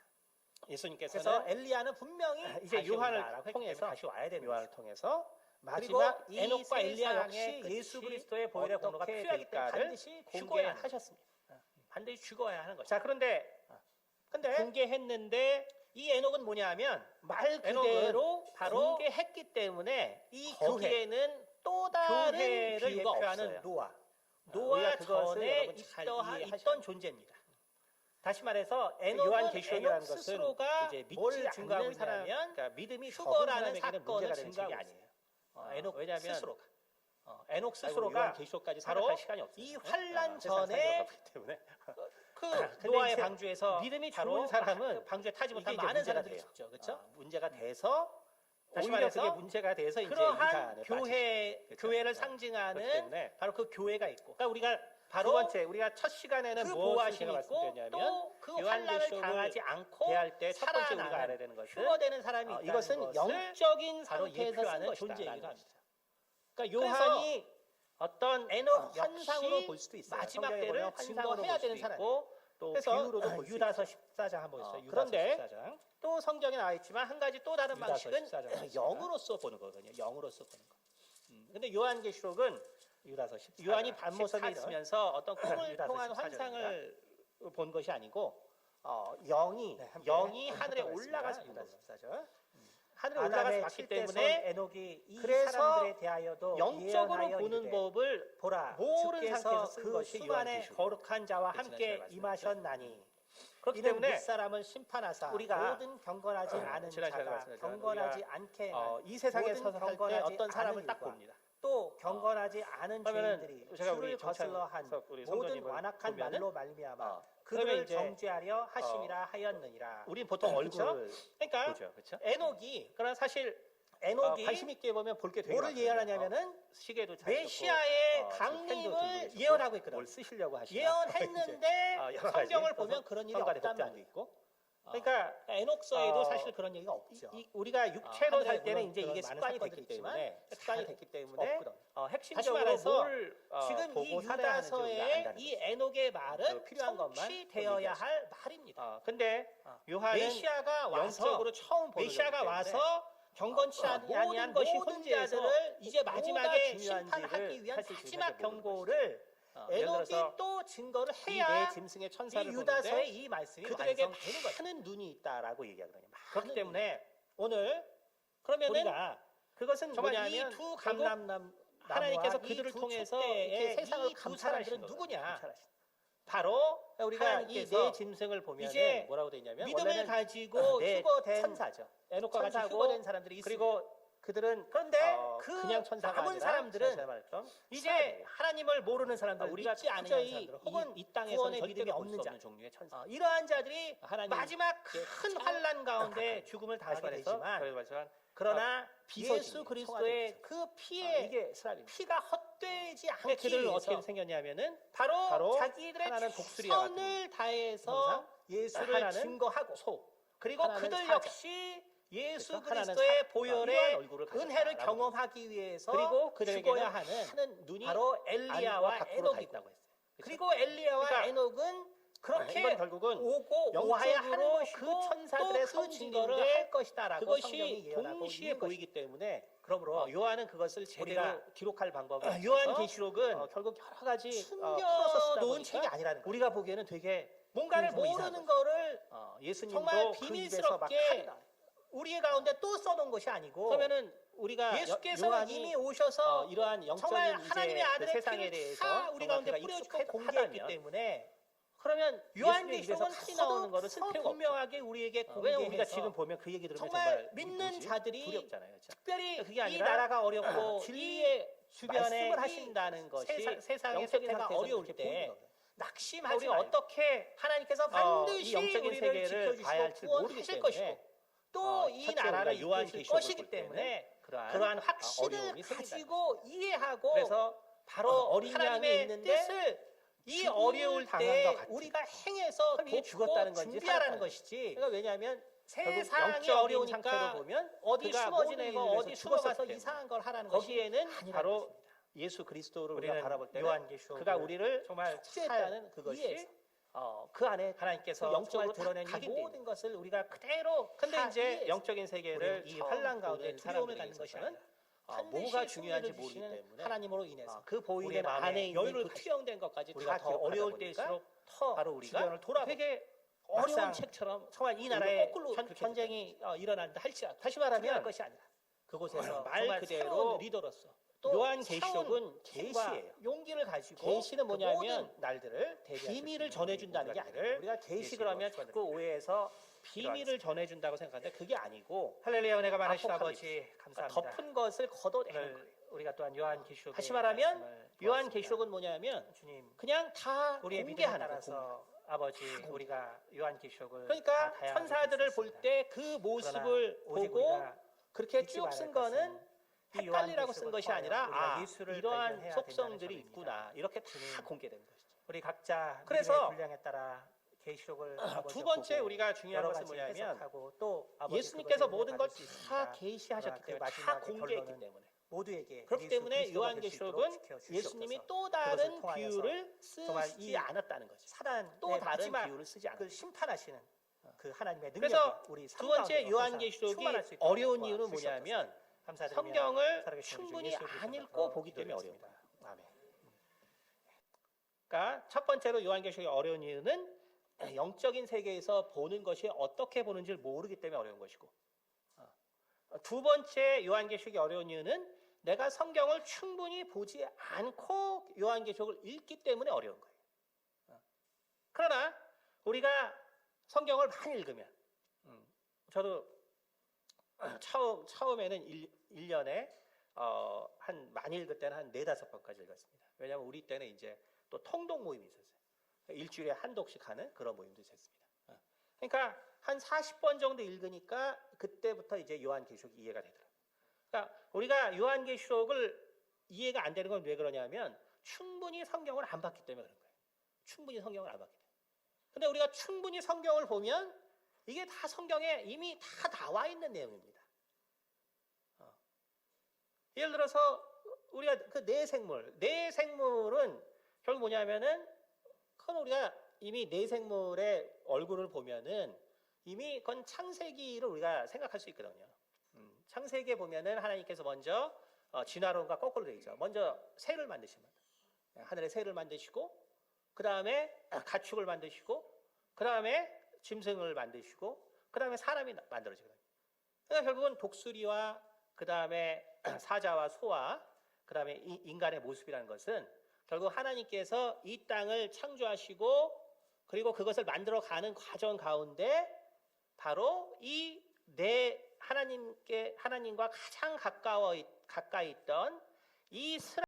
Speaker 2: 예수님께서는
Speaker 3: 그래서 엘리야는 분명히
Speaker 2: 이제
Speaker 3: 다시
Speaker 2: 요한을
Speaker 3: 온다라고 했기
Speaker 2: 통해서
Speaker 3: 때문에 다시 와야 되는
Speaker 2: 요한을
Speaker 3: 것이죠.
Speaker 2: 통해서
Speaker 3: 그리고
Speaker 2: 마지막
Speaker 3: 에녹과 엘리야 역시
Speaker 2: 세상의
Speaker 3: 예수
Speaker 2: 끝이
Speaker 3: 그리스도의 보혈의 공로가
Speaker 2: 어떻게
Speaker 3: 필요하기 때문에
Speaker 2: 될까를
Speaker 3: 반드시 죽어야 하는
Speaker 2: 공개하셨습니다. 반드시 죽어야 하는 거죠.
Speaker 3: 자, 그런데
Speaker 2: 공개했는데
Speaker 3: 이 에녹은 뭐냐면 말
Speaker 2: 에녹은
Speaker 3: 그대로
Speaker 2: 바로
Speaker 3: 공개했기 때문에
Speaker 2: 이
Speaker 3: 거기에
Speaker 2: 교회에는 또 다른
Speaker 3: 교회를
Speaker 2: 비유가
Speaker 3: 예표하는
Speaker 2: 없어요.
Speaker 3: 노아.
Speaker 2: 노아
Speaker 3: 우리가 그것을
Speaker 2: 전에
Speaker 3: 여러분 잘
Speaker 2: 있던
Speaker 3: 있던
Speaker 2: 존재입니다.
Speaker 3: 다시 말해서
Speaker 2: 에녹은
Speaker 3: 요한계시록이라는
Speaker 2: 에녹
Speaker 3: 것은
Speaker 2: 스스로가
Speaker 3: 이제
Speaker 2: 뭘
Speaker 3: 믿지
Speaker 2: 증거하고
Speaker 3: 않는 사람,
Speaker 2: 있냐면
Speaker 3: 그러니까 믿음이
Speaker 2: 휴거라는
Speaker 3: 적은 사람에게는
Speaker 2: 사건을
Speaker 3: 문제가 되는 책이
Speaker 2: 증거하고
Speaker 3: 아니에요.
Speaker 2: 에녹
Speaker 3: 왜냐하면
Speaker 2: 스스로가 에녹
Speaker 3: 스스로가
Speaker 2: 요한계시록까지
Speaker 3: 바로
Speaker 2: 생각할 시간이 없어요.
Speaker 3: 이 환란
Speaker 2: 세상
Speaker 3: 전에
Speaker 2: 살려고 하기 때문에 그
Speaker 3: 근데
Speaker 2: 노아의
Speaker 3: 이제
Speaker 2: 방주에서
Speaker 3: 믿음이
Speaker 2: 바로
Speaker 3: 좋은 사람은
Speaker 2: 그 방주에 타지 못한
Speaker 3: 이게 이제
Speaker 2: 많은
Speaker 3: 문제가
Speaker 2: 사람들이
Speaker 3: 돼요.
Speaker 2: 죽죠. 그렇죠?
Speaker 3: 문제가 돼서
Speaker 2: 다시
Speaker 3: 오히려
Speaker 2: 말해서
Speaker 3: 그게 문제가 돼서 이제
Speaker 2: 그러한
Speaker 3: 이산에
Speaker 2: 교회를
Speaker 3: 그렇기
Speaker 2: 상징하는
Speaker 3: 때문에
Speaker 2: 바로 그 교회가 있고
Speaker 3: 그러니까 우리가
Speaker 2: 바로
Speaker 3: 두 번째 우리가 첫 시간에는
Speaker 2: 그
Speaker 3: 무엇을
Speaker 2: 보호하심이
Speaker 3: 제가
Speaker 2: 있고
Speaker 3: 말씀드렸냐면
Speaker 2: 또 그 환란을
Speaker 3: 요한계시록을
Speaker 2: 당하지 않고
Speaker 3: 대할 때 첫 번째 우리가
Speaker 2: 살아나는
Speaker 3: 알아야 되는 것은
Speaker 2: 휴거되는 사람이 있다는
Speaker 3: 이것은
Speaker 2: 것을
Speaker 3: 영적인
Speaker 2: 바로
Speaker 3: 상태에서 쓴
Speaker 2: 예표하는
Speaker 3: 것이다라는
Speaker 2: 존재이기도 합니다.
Speaker 3: 것이죠. 그러니까
Speaker 2: 그래서
Speaker 3: 요한이 어떤
Speaker 2: 에녹
Speaker 3: 환상으로
Speaker 2: 역시
Speaker 3: 볼 수도 있어요.
Speaker 2: 마지막
Speaker 3: 성경에
Speaker 2: 때를
Speaker 3: 보면 환상으로
Speaker 2: 증거해야
Speaker 3: 볼 수도
Speaker 2: 되는 사람이에요.
Speaker 3: 있고 또
Speaker 2: 그래서
Speaker 3: 비유로도 볼 수
Speaker 2: 유다서
Speaker 3: 있죠. 14장 한번 있어요. 유다서
Speaker 2: 그런데
Speaker 3: 14장.
Speaker 2: 또 성경에 나와 있지만 한 가지 또 다른
Speaker 3: 유다서
Speaker 2: 방식은
Speaker 3: 14장 보겠습니다.
Speaker 2: 영으로서 보는 거거든요. 영으로서 보는 거. 근데 요한계시록은
Speaker 3: 유다서 14장.
Speaker 2: 요한이 밤모섬에
Speaker 3: 14절.
Speaker 2: 있으면서 어떤 꿈을
Speaker 3: 유다서
Speaker 2: 통한
Speaker 3: 14절입니다.
Speaker 2: 환상을 본 것이 아니고 영이
Speaker 3: 네, 함께
Speaker 2: 영이 하늘에
Speaker 3: 보겠습니다.
Speaker 2: 올라가서 본
Speaker 3: 유다서
Speaker 2: 거예요.
Speaker 3: 14절.
Speaker 2: 하늘에 올라가서
Speaker 3: 아담의
Speaker 2: 봤기
Speaker 3: 칠대손
Speaker 2: 때문에
Speaker 3: 에녹이 이
Speaker 2: 그래서
Speaker 3: 사람들에 대하여도
Speaker 2: 영적으로
Speaker 3: 예언하여
Speaker 2: 보는
Speaker 3: 이르되
Speaker 2: 법을
Speaker 3: 보라
Speaker 2: 모든
Speaker 3: 주께서
Speaker 2: 상태에서 쓴
Speaker 3: 그
Speaker 2: 것이
Speaker 3: 수반의
Speaker 2: 요한계시록.
Speaker 3: 거룩한 자와
Speaker 2: 그렇죠.
Speaker 3: 함께
Speaker 2: 제가
Speaker 3: 임하셨나니
Speaker 2: 그렇기
Speaker 3: 이는
Speaker 2: 때문에
Speaker 3: 윗사람을 심판하사
Speaker 2: 우리가
Speaker 3: 모든 경건하지 않은
Speaker 2: 지난 시간에
Speaker 3: 자가
Speaker 2: 말씀드렸죠.
Speaker 3: 경건하지
Speaker 2: 우리가,
Speaker 3: 않게
Speaker 2: 이 세상에
Speaker 3: 모든
Speaker 2: 서서 할 때
Speaker 3: 경건하지
Speaker 2: 어떤 사람을
Speaker 3: 않은
Speaker 2: 딱
Speaker 3: 일과
Speaker 2: 봅니다.
Speaker 3: 또 경건하지 않은
Speaker 2: 그러면은
Speaker 3: 죄인들이
Speaker 2: 제가 우리
Speaker 3: 주를 거슬러 한
Speaker 2: 정찬석 우리
Speaker 3: 모든
Speaker 2: 성도님을
Speaker 3: 완악한
Speaker 2: 보면은,
Speaker 3: 말로 말미암아
Speaker 2: 그러면
Speaker 3: 그들을
Speaker 2: 이제,
Speaker 3: 정죄하려 하심이라 하였느니라.
Speaker 2: 우린 보통 얼굴을
Speaker 3: 그러니까
Speaker 2: 보죠, 그렇죠?
Speaker 3: 에녹이
Speaker 2: 그러나 사실
Speaker 3: 에녹이
Speaker 2: 관심 있게 보면 볼 게 되게
Speaker 3: 뭐를
Speaker 2: 많거든요.
Speaker 3: 예언하냐면은
Speaker 2: 시계도 잘
Speaker 3: 메시아의
Speaker 2: 썼고,
Speaker 3: 강림을
Speaker 2: 펜도
Speaker 3: 예언하고 있거든.
Speaker 2: 뭘 쓰시려고 하시나
Speaker 3: 예언했는데
Speaker 2: 여러 가지
Speaker 3: 성경을 보면 그런 일이
Speaker 2: 성간의
Speaker 3: 없단
Speaker 2: 독장도
Speaker 3: 말이에요.
Speaker 2: 있고
Speaker 3: 그러니까 에녹서에도
Speaker 2: 어,
Speaker 3: 사실 그런 얘기가 없죠.
Speaker 2: 우리가 육체로
Speaker 3: 하늘에
Speaker 2: 살 때는
Speaker 3: 물론
Speaker 2: 이제 이게
Speaker 3: 그런 많은
Speaker 2: 습관이
Speaker 3: 사건들이
Speaker 2: 됐기
Speaker 3: 있지만
Speaker 2: 때문에 습관이 됐기 때문에
Speaker 3: 없거든.
Speaker 2: 핵심적으로
Speaker 3: 말해서
Speaker 2: 뭘
Speaker 3: 지금 이
Speaker 2: 보고 살아야 하는지 우리가
Speaker 3: 유다서의
Speaker 2: 안다는
Speaker 3: 이 에녹의 말은
Speaker 2: 그 필요한 것만
Speaker 3: 성취되어야
Speaker 2: 얘기하죠.
Speaker 3: 할 말입니다.
Speaker 2: 근데 요한은
Speaker 3: 메시아가 와서
Speaker 2: 영적으로 처음 보는
Speaker 3: 메시아가
Speaker 2: 거기 때문에
Speaker 3: 와서 경건치 아니한 것이
Speaker 2: 모든
Speaker 3: 혼재해서
Speaker 2: 자들을
Speaker 3: 이제 마지막에
Speaker 2: 중요한지를
Speaker 3: 심판하기 위한
Speaker 2: 사실 지금
Speaker 3: 마지막
Speaker 2: 현재 모르는
Speaker 3: 경고를
Speaker 2: 예를
Speaker 3: 에녹이
Speaker 2: 들어서
Speaker 3: 또 증거를
Speaker 2: 이
Speaker 3: 해야
Speaker 2: 네 짐승의
Speaker 3: 이
Speaker 2: 천사를
Speaker 3: 유다서의
Speaker 2: 보는데
Speaker 3: 이 말씀이
Speaker 2: 그들에게
Speaker 3: 완성되는 거죠.
Speaker 2: 많은 눈이 있다라고 얘기하거든요.
Speaker 3: 그렇기
Speaker 2: 많은
Speaker 3: 때문에 오늘
Speaker 2: 그러면은
Speaker 3: 우리가
Speaker 2: 그것은
Speaker 3: 정말
Speaker 2: 뭐냐면
Speaker 3: 이 두
Speaker 2: 결국
Speaker 3: 감람나무와
Speaker 2: 하나님께서
Speaker 3: 이
Speaker 2: 그들을
Speaker 3: 두
Speaker 2: 통해서
Speaker 3: 촛대의
Speaker 2: 이렇게 세상을
Speaker 3: 이 두
Speaker 2: 감찰하시는
Speaker 3: 사람들은
Speaker 2: 거거든요.
Speaker 3: 누구냐?
Speaker 2: 감찰하시는.
Speaker 3: 바로
Speaker 2: 우리가 이
Speaker 3: 하나님께서
Speaker 2: 네 짐승을 보면은
Speaker 3: 이제
Speaker 2: 뭐라고 돼 있냐면
Speaker 3: 믿음을
Speaker 2: 원래는
Speaker 3: 가지고
Speaker 2: 네
Speaker 3: 휴거된
Speaker 2: 천사죠. 에녹과 같이
Speaker 3: 천사고
Speaker 2: 휴거된 사람들이 있습니다.
Speaker 3: 그리고
Speaker 2: 그들은
Speaker 3: 그런데
Speaker 2: 그냥 천사가
Speaker 3: 남은
Speaker 2: 아니라
Speaker 3: 사람들은
Speaker 2: 제가 말했던
Speaker 3: 이제
Speaker 2: 사람이에요.
Speaker 3: 하나님을 모르는 사람들,
Speaker 2: 우리가
Speaker 3: 믿지 않는
Speaker 2: 도저히
Speaker 3: 사람들, 혹은
Speaker 2: 이 땅에서는
Speaker 3: 구원의
Speaker 2: 절대
Speaker 3: 믿음이
Speaker 2: 볼 수
Speaker 3: 없는 자,
Speaker 2: 없는 종류의 천사.
Speaker 3: 이러한 자들이
Speaker 2: 하나님
Speaker 3: 마지막 큰 환란 가운데 죽음을 당하게 되지만 그러나
Speaker 2: 비서진이에요.
Speaker 3: 예수 그리스도의
Speaker 2: 청와대
Speaker 3: 그 피에
Speaker 2: 이게 스라입니다.
Speaker 3: 피가 헛되지
Speaker 2: 근데
Speaker 3: 않기
Speaker 2: 그들은
Speaker 3: 위해서
Speaker 2: 어떻게 생겼냐면은
Speaker 3: 바로 자기들의
Speaker 2: 하나는 독수리와 같은
Speaker 3: 선을 다해서
Speaker 2: 형상,
Speaker 3: 예수를
Speaker 2: 하나는
Speaker 3: 증거하고
Speaker 2: 소,
Speaker 3: 그리고
Speaker 2: 하나는
Speaker 3: 그들
Speaker 2: 사자.
Speaker 3: 역시 예수
Speaker 2: 그래서 하나는
Speaker 3: 그리스도의
Speaker 2: 이러한
Speaker 3: 보혈의
Speaker 2: 얼굴을 가졌다라고
Speaker 3: 은혜를 경험하기 위해서
Speaker 2: 그리고 그들에게는
Speaker 3: 죽어야 하는
Speaker 2: 하는 눈이
Speaker 3: 바로
Speaker 2: 안과
Speaker 3: 엘리야와
Speaker 2: 밖으로 다
Speaker 3: 에녹이고
Speaker 2: 있다고 했어요. 그렇죠?
Speaker 3: 그리고 엘리야와
Speaker 2: 그러니까
Speaker 3: 에녹은 그렇게
Speaker 2: 이건 결국은
Speaker 3: 오고 오하야 하는
Speaker 2: 영적으로
Speaker 3: 것이고
Speaker 2: 그 천사들의
Speaker 3: 또그 증거를
Speaker 2: 성질인데
Speaker 3: 할 것이다라고 성경이
Speaker 2: 그것이
Speaker 3: 예언하고
Speaker 2: 동시에
Speaker 3: 있는
Speaker 2: 보이기 때문에
Speaker 3: 그러므로
Speaker 2: 요한은 그것을 제대로
Speaker 3: 우리가
Speaker 2: 기록할 방법이
Speaker 3: 요한계시록은
Speaker 2: 결국 여러 가지
Speaker 3: 숨겨놓은
Speaker 2: 쓰다 보니까
Speaker 3: 책이 아니라는 거예요.
Speaker 2: 우리가 보기에는 되게
Speaker 3: 뭔가를
Speaker 2: 좀 이상한
Speaker 3: 모르는
Speaker 2: 거죠.
Speaker 3: 거를
Speaker 2: 예수님도
Speaker 3: 정말
Speaker 2: 그 입에서 막
Speaker 3: 비밀스럽게
Speaker 2: 칼이다.
Speaker 3: 우리의 가운데 또 써놓은 것이 아니고
Speaker 2: 그러면은 우리가
Speaker 3: 예수께서는
Speaker 2: 요한이
Speaker 3: 이미 오셔서
Speaker 2: 이러한 영적인
Speaker 3: 정말
Speaker 2: 이제
Speaker 3: 하나님의
Speaker 2: 그
Speaker 3: 아들의
Speaker 2: 세상에
Speaker 3: 피를
Speaker 2: 대해서
Speaker 3: 다 우리 가운데
Speaker 2: 정말
Speaker 3: 뿌려주고
Speaker 2: 그가
Speaker 3: 공개했기
Speaker 2: 익숙하다면
Speaker 3: 때문에
Speaker 2: 그러면
Speaker 3: 요한계시록은
Speaker 2: 칼이 나오는 거를 쓸 필요가 없죠.
Speaker 3: 분명하게 우리에게
Speaker 2: 왜냐면 우리가
Speaker 3: 공개해서
Speaker 2: 지금 보면 그 얘기 들으면
Speaker 3: 정말
Speaker 2: 정말
Speaker 3: 믿는
Speaker 2: 뭐지?
Speaker 3: 자들이
Speaker 2: 두렵잖아요. 그렇죠?
Speaker 3: 특별히
Speaker 2: 그게
Speaker 3: 이
Speaker 2: 아니라
Speaker 3: 나라가 어렵고
Speaker 2: 진리의
Speaker 3: 주변에
Speaker 2: 말씀을
Speaker 3: 이
Speaker 2: 하신다는 것이
Speaker 3: 세상의
Speaker 2: 영적인
Speaker 3: 세태가
Speaker 2: 상태에서
Speaker 3: 어려울
Speaker 2: 그렇게 보이는
Speaker 3: 때
Speaker 2: 거예요.
Speaker 3: 낙심하지
Speaker 2: 우리가
Speaker 3: 말고
Speaker 2: 어떻게
Speaker 3: 하나님께서 반드시
Speaker 2: 이 영적인
Speaker 3: 우리를
Speaker 2: 세계를 봐야
Speaker 3: 지켜주시고
Speaker 2: 할지 모르기
Speaker 3: 구원하실
Speaker 2: 때문에
Speaker 3: 것이고 또 이
Speaker 2: 첫째
Speaker 3: 나라를
Speaker 2: 우리가 요한
Speaker 3: 이끄실
Speaker 2: 계시록을
Speaker 3: 것이기
Speaker 2: 볼 때는
Speaker 3: 때문에
Speaker 2: 그러한
Speaker 3: 그러한 확신을
Speaker 2: 어려움이 생긴다는
Speaker 3: 가지고 이해하고
Speaker 2: 그래서
Speaker 3: 바로
Speaker 2: 어린 양이
Speaker 3: 하나님의
Speaker 2: 있는데
Speaker 3: 뜻을 이
Speaker 2: 죽음을
Speaker 3: 어려울
Speaker 2: 당한
Speaker 3: 때
Speaker 2: 것 같은.
Speaker 3: 우리가 행해서
Speaker 2: 그럼 이게
Speaker 3: 돕고
Speaker 2: 죽었다는 건지
Speaker 3: 준비하라는
Speaker 2: 살았다는
Speaker 3: 것이지.
Speaker 2: 그러니까 왜냐하면
Speaker 3: 세상이
Speaker 2: 영적인
Speaker 3: 어려우니까
Speaker 2: 상태로 보면
Speaker 3: 어디
Speaker 2: 그가
Speaker 3: 숨어
Speaker 2: 모든
Speaker 3: 지내고
Speaker 2: 일을 위해서
Speaker 3: 어디
Speaker 2: 죽었었기
Speaker 3: 숨어가서
Speaker 2: 때문에.
Speaker 3: 이상한 걸 하라는 것이
Speaker 2: 거기에는
Speaker 3: 아니라는
Speaker 2: 바로
Speaker 3: 것입니다.
Speaker 2: 예수 그리스도를 우리가
Speaker 3: 우리는
Speaker 2: 바라볼 때는
Speaker 3: 요한계시록을
Speaker 2: 그가 우리를
Speaker 3: 정말
Speaker 2: 축제했다는
Speaker 3: 잘
Speaker 2: 그것이
Speaker 3: 이해해서
Speaker 2: 그 안에
Speaker 3: 하나님께서
Speaker 2: 그 영적으로
Speaker 3: 정말 드러낸
Speaker 2: 딱
Speaker 3: 이
Speaker 2: 각인돼
Speaker 3: 모든 것을 우리가 그대로
Speaker 2: 근데
Speaker 3: 다
Speaker 2: 이제
Speaker 3: 이해해서
Speaker 2: 영적인 세계를
Speaker 3: 우리는 이
Speaker 2: 처음
Speaker 3: 환란 가운데
Speaker 2: 보는
Speaker 3: 두려움을
Speaker 2: 사람들에게
Speaker 3: 갖는 것이
Speaker 2: 있어서는
Speaker 3: 아니라 반드시
Speaker 2: 뭐가 중요한지
Speaker 3: 승리를
Speaker 2: 모르기
Speaker 3: 주시는
Speaker 2: 때문에
Speaker 3: 하나님으로 인해서
Speaker 2: 그 보이는
Speaker 3: 우리의 마음에
Speaker 2: 안에 있는
Speaker 3: 여유를
Speaker 2: 그
Speaker 3: 가지고
Speaker 2: 투영된 것까지
Speaker 3: 우리가
Speaker 2: 다
Speaker 3: 더
Speaker 2: 기억하다
Speaker 3: 어려울
Speaker 2: 보니까
Speaker 3: 때일수록 더
Speaker 2: 바로 우리가
Speaker 3: 주변을 돌아보고
Speaker 2: 되게
Speaker 3: 막상
Speaker 2: 어려운 책처럼
Speaker 3: 정말 이
Speaker 2: 우리가
Speaker 3: 나라에
Speaker 2: 거꾸로 그렇게
Speaker 3: 전쟁이 일어난다 할지라도
Speaker 2: 다시 말하면
Speaker 3: 두려워할 것이 아니라 그곳에서
Speaker 2: 말
Speaker 3: 정말
Speaker 2: 그대로
Speaker 3: 새로운 리더로서 또
Speaker 2: 요한계시록은
Speaker 3: 새로운
Speaker 2: 계시예요.
Speaker 3: 용기를 가지고
Speaker 2: 계시는 뭐냐면
Speaker 3: 그 모든 날들을 대비할
Speaker 2: 비밀을
Speaker 3: 수 있는
Speaker 2: 전해준다는 게
Speaker 3: 우리가
Speaker 2: 아니라 우리가 계시
Speaker 3: 예수로
Speaker 2: 그러면
Speaker 3: 축원드립니다.
Speaker 2: 자꾸 오해해서 비밀을 전해준다고 생각하는데 그게 아니고
Speaker 3: 할렐루야 은혜가 많으신
Speaker 2: 아포칼립스.
Speaker 3: 아버지 감사합니다.
Speaker 2: 덮은 것을 걷어내는
Speaker 3: 오늘
Speaker 2: 거예요.
Speaker 3: 우리가 또한 요한계시록
Speaker 2: 다시 말하면 요한계시록은 뭐냐면
Speaker 3: 주님
Speaker 2: 그냥 다
Speaker 3: 우리의 믿음에
Speaker 2: 공개하는 거예요.
Speaker 3: 따라서 아버지 우리가 요한계시록을
Speaker 2: 그러니까
Speaker 3: 다 다양하게
Speaker 2: 천사들을
Speaker 3: 볼수
Speaker 2: 볼
Speaker 3: 있습니다.
Speaker 2: 때 그 모습을
Speaker 3: 그러나 오직
Speaker 2: 보고
Speaker 3: 우리가
Speaker 2: 그렇게
Speaker 3: 잊지
Speaker 2: 쭉
Speaker 3: 말아야
Speaker 2: 쓴
Speaker 3: 할
Speaker 2: 거는
Speaker 3: 것은 이
Speaker 2: 헷갈리라고 쓴
Speaker 3: 요한계시록을
Speaker 2: 것이
Speaker 3: 통하여
Speaker 2: 아니라
Speaker 3: 우리가 예수를
Speaker 2: 이러한
Speaker 3: 발견해야
Speaker 2: 속성들이
Speaker 3: 된다는
Speaker 2: 있구나 이렇게 다
Speaker 3: 주님.
Speaker 2: 공개되는 것이죠.
Speaker 3: 우리 각자
Speaker 2: 그래서
Speaker 3: 믿음의 분량에 따라 계시록을
Speaker 2: 두 번째 우리가 중요한
Speaker 3: 여러
Speaker 2: 것은
Speaker 3: 가지
Speaker 2: 뭐냐면
Speaker 3: 해석하고 또 아버지
Speaker 2: 예수님께서
Speaker 3: 그것을
Speaker 2: 모든 걸
Speaker 3: 받을 수 있습니다.
Speaker 2: 다 계시하셨기
Speaker 3: 그러나 그
Speaker 2: 때문에 다
Speaker 3: 마지막의
Speaker 2: 공개했기
Speaker 3: 결론은
Speaker 2: 때문에
Speaker 3: 모두에게
Speaker 2: 그렇기
Speaker 3: 예수
Speaker 2: 때문에
Speaker 3: 그리스도가 될수 있도록
Speaker 2: 요한계시록은
Speaker 3: 지켜주시옵소서.
Speaker 2: 예수님이 또
Speaker 3: 그것을
Speaker 2: 다른
Speaker 3: 통하여서
Speaker 2: 비유를
Speaker 3: 정말
Speaker 2: 쓰지
Speaker 3: 이
Speaker 2: 않았다는 거죠.
Speaker 3: 사단
Speaker 2: 또 다른
Speaker 3: 마지막
Speaker 2: 비유를 쓰지 않았다.
Speaker 3: 그 심판하시는 그 하나님의 능력이
Speaker 2: 그래서
Speaker 3: 우리
Speaker 2: 두 번째
Speaker 3: 삶 가운데로
Speaker 2: 요한계시록이
Speaker 3: 충만할 수 있도록
Speaker 2: 어려운 이유는
Speaker 3: 도와주시옵소서.
Speaker 2: 뭐냐면
Speaker 3: 감사드리며
Speaker 2: 성경을
Speaker 3: 살아계신 우리 주
Speaker 2: 충분히
Speaker 3: 예수
Speaker 2: 안
Speaker 3: 그리스도로
Speaker 2: 읽고 보기 때문에
Speaker 3: 기도드리겠습니다.
Speaker 2: 어려운
Speaker 3: 아멘.
Speaker 2: 그러니까 첫 번째로 요한계시록이 어려운 이유는 영적인 세계에서 보는 것이 어떻게 보는지를 모르기 때문에 어려운 것이고 두 번째 요한계시록이 어려운 이유는 내가 성경을 충분히 보지 않고 요한계시록을 읽기 때문에 어려운 거예요. 그러나 우리가 성경을 많이 읽으면 저도 처음에는 1년에 한 많이 읽을 때는 한 4-5번까지 읽었습니다. 왜냐하면 우리 때는 이제 또 통독 모임이 있었어요. 일주일에 한 독씩 하는 그런 모임도 있었습니다. 그러니까 한 40번 정도 읽으니까 그때부터 이제 요한계시록이 이해가 되더라고요. 그러니까 우리가 요한계시록을 이해가 안 되는 건 왜 그러냐면 충분히 성경을 안 봤기 때문에 그런 거예요. 충분히 성경을 안 봤기 때문에. 근데 우리가 충분히 성경을 보면 이게 다 성경에 이미 다 나와 있는 내용입니다. 예를 들어서 우리가 그 뇌생물은 결국 뭐냐면은 그건 우리가 이미 뇌생물의 얼굴을 보면은 이미 그건 창세기를 우리가 생각할 수 있거든요. 창세기에 보면은 하나님께서 먼저 진화론과 거꾸로 되어 있죠. 먼저 새를 만드십니다. 하늘의 새를 만드시고 그 다음에 가축을 만드시고 그 다음에 짐승을 만드시고 그 다음에 사람이 만들어지거든요. 그러니까 결국은 독수리와 그 다음에 사자와 소와 그 다음에 인간의 모습이라는 것은 결국 하나님께서 이 땅을 창조하시고 그리고 그것을 만들어가는 과정 가운데 바로 이 하나님과 가장 가까이 있던 이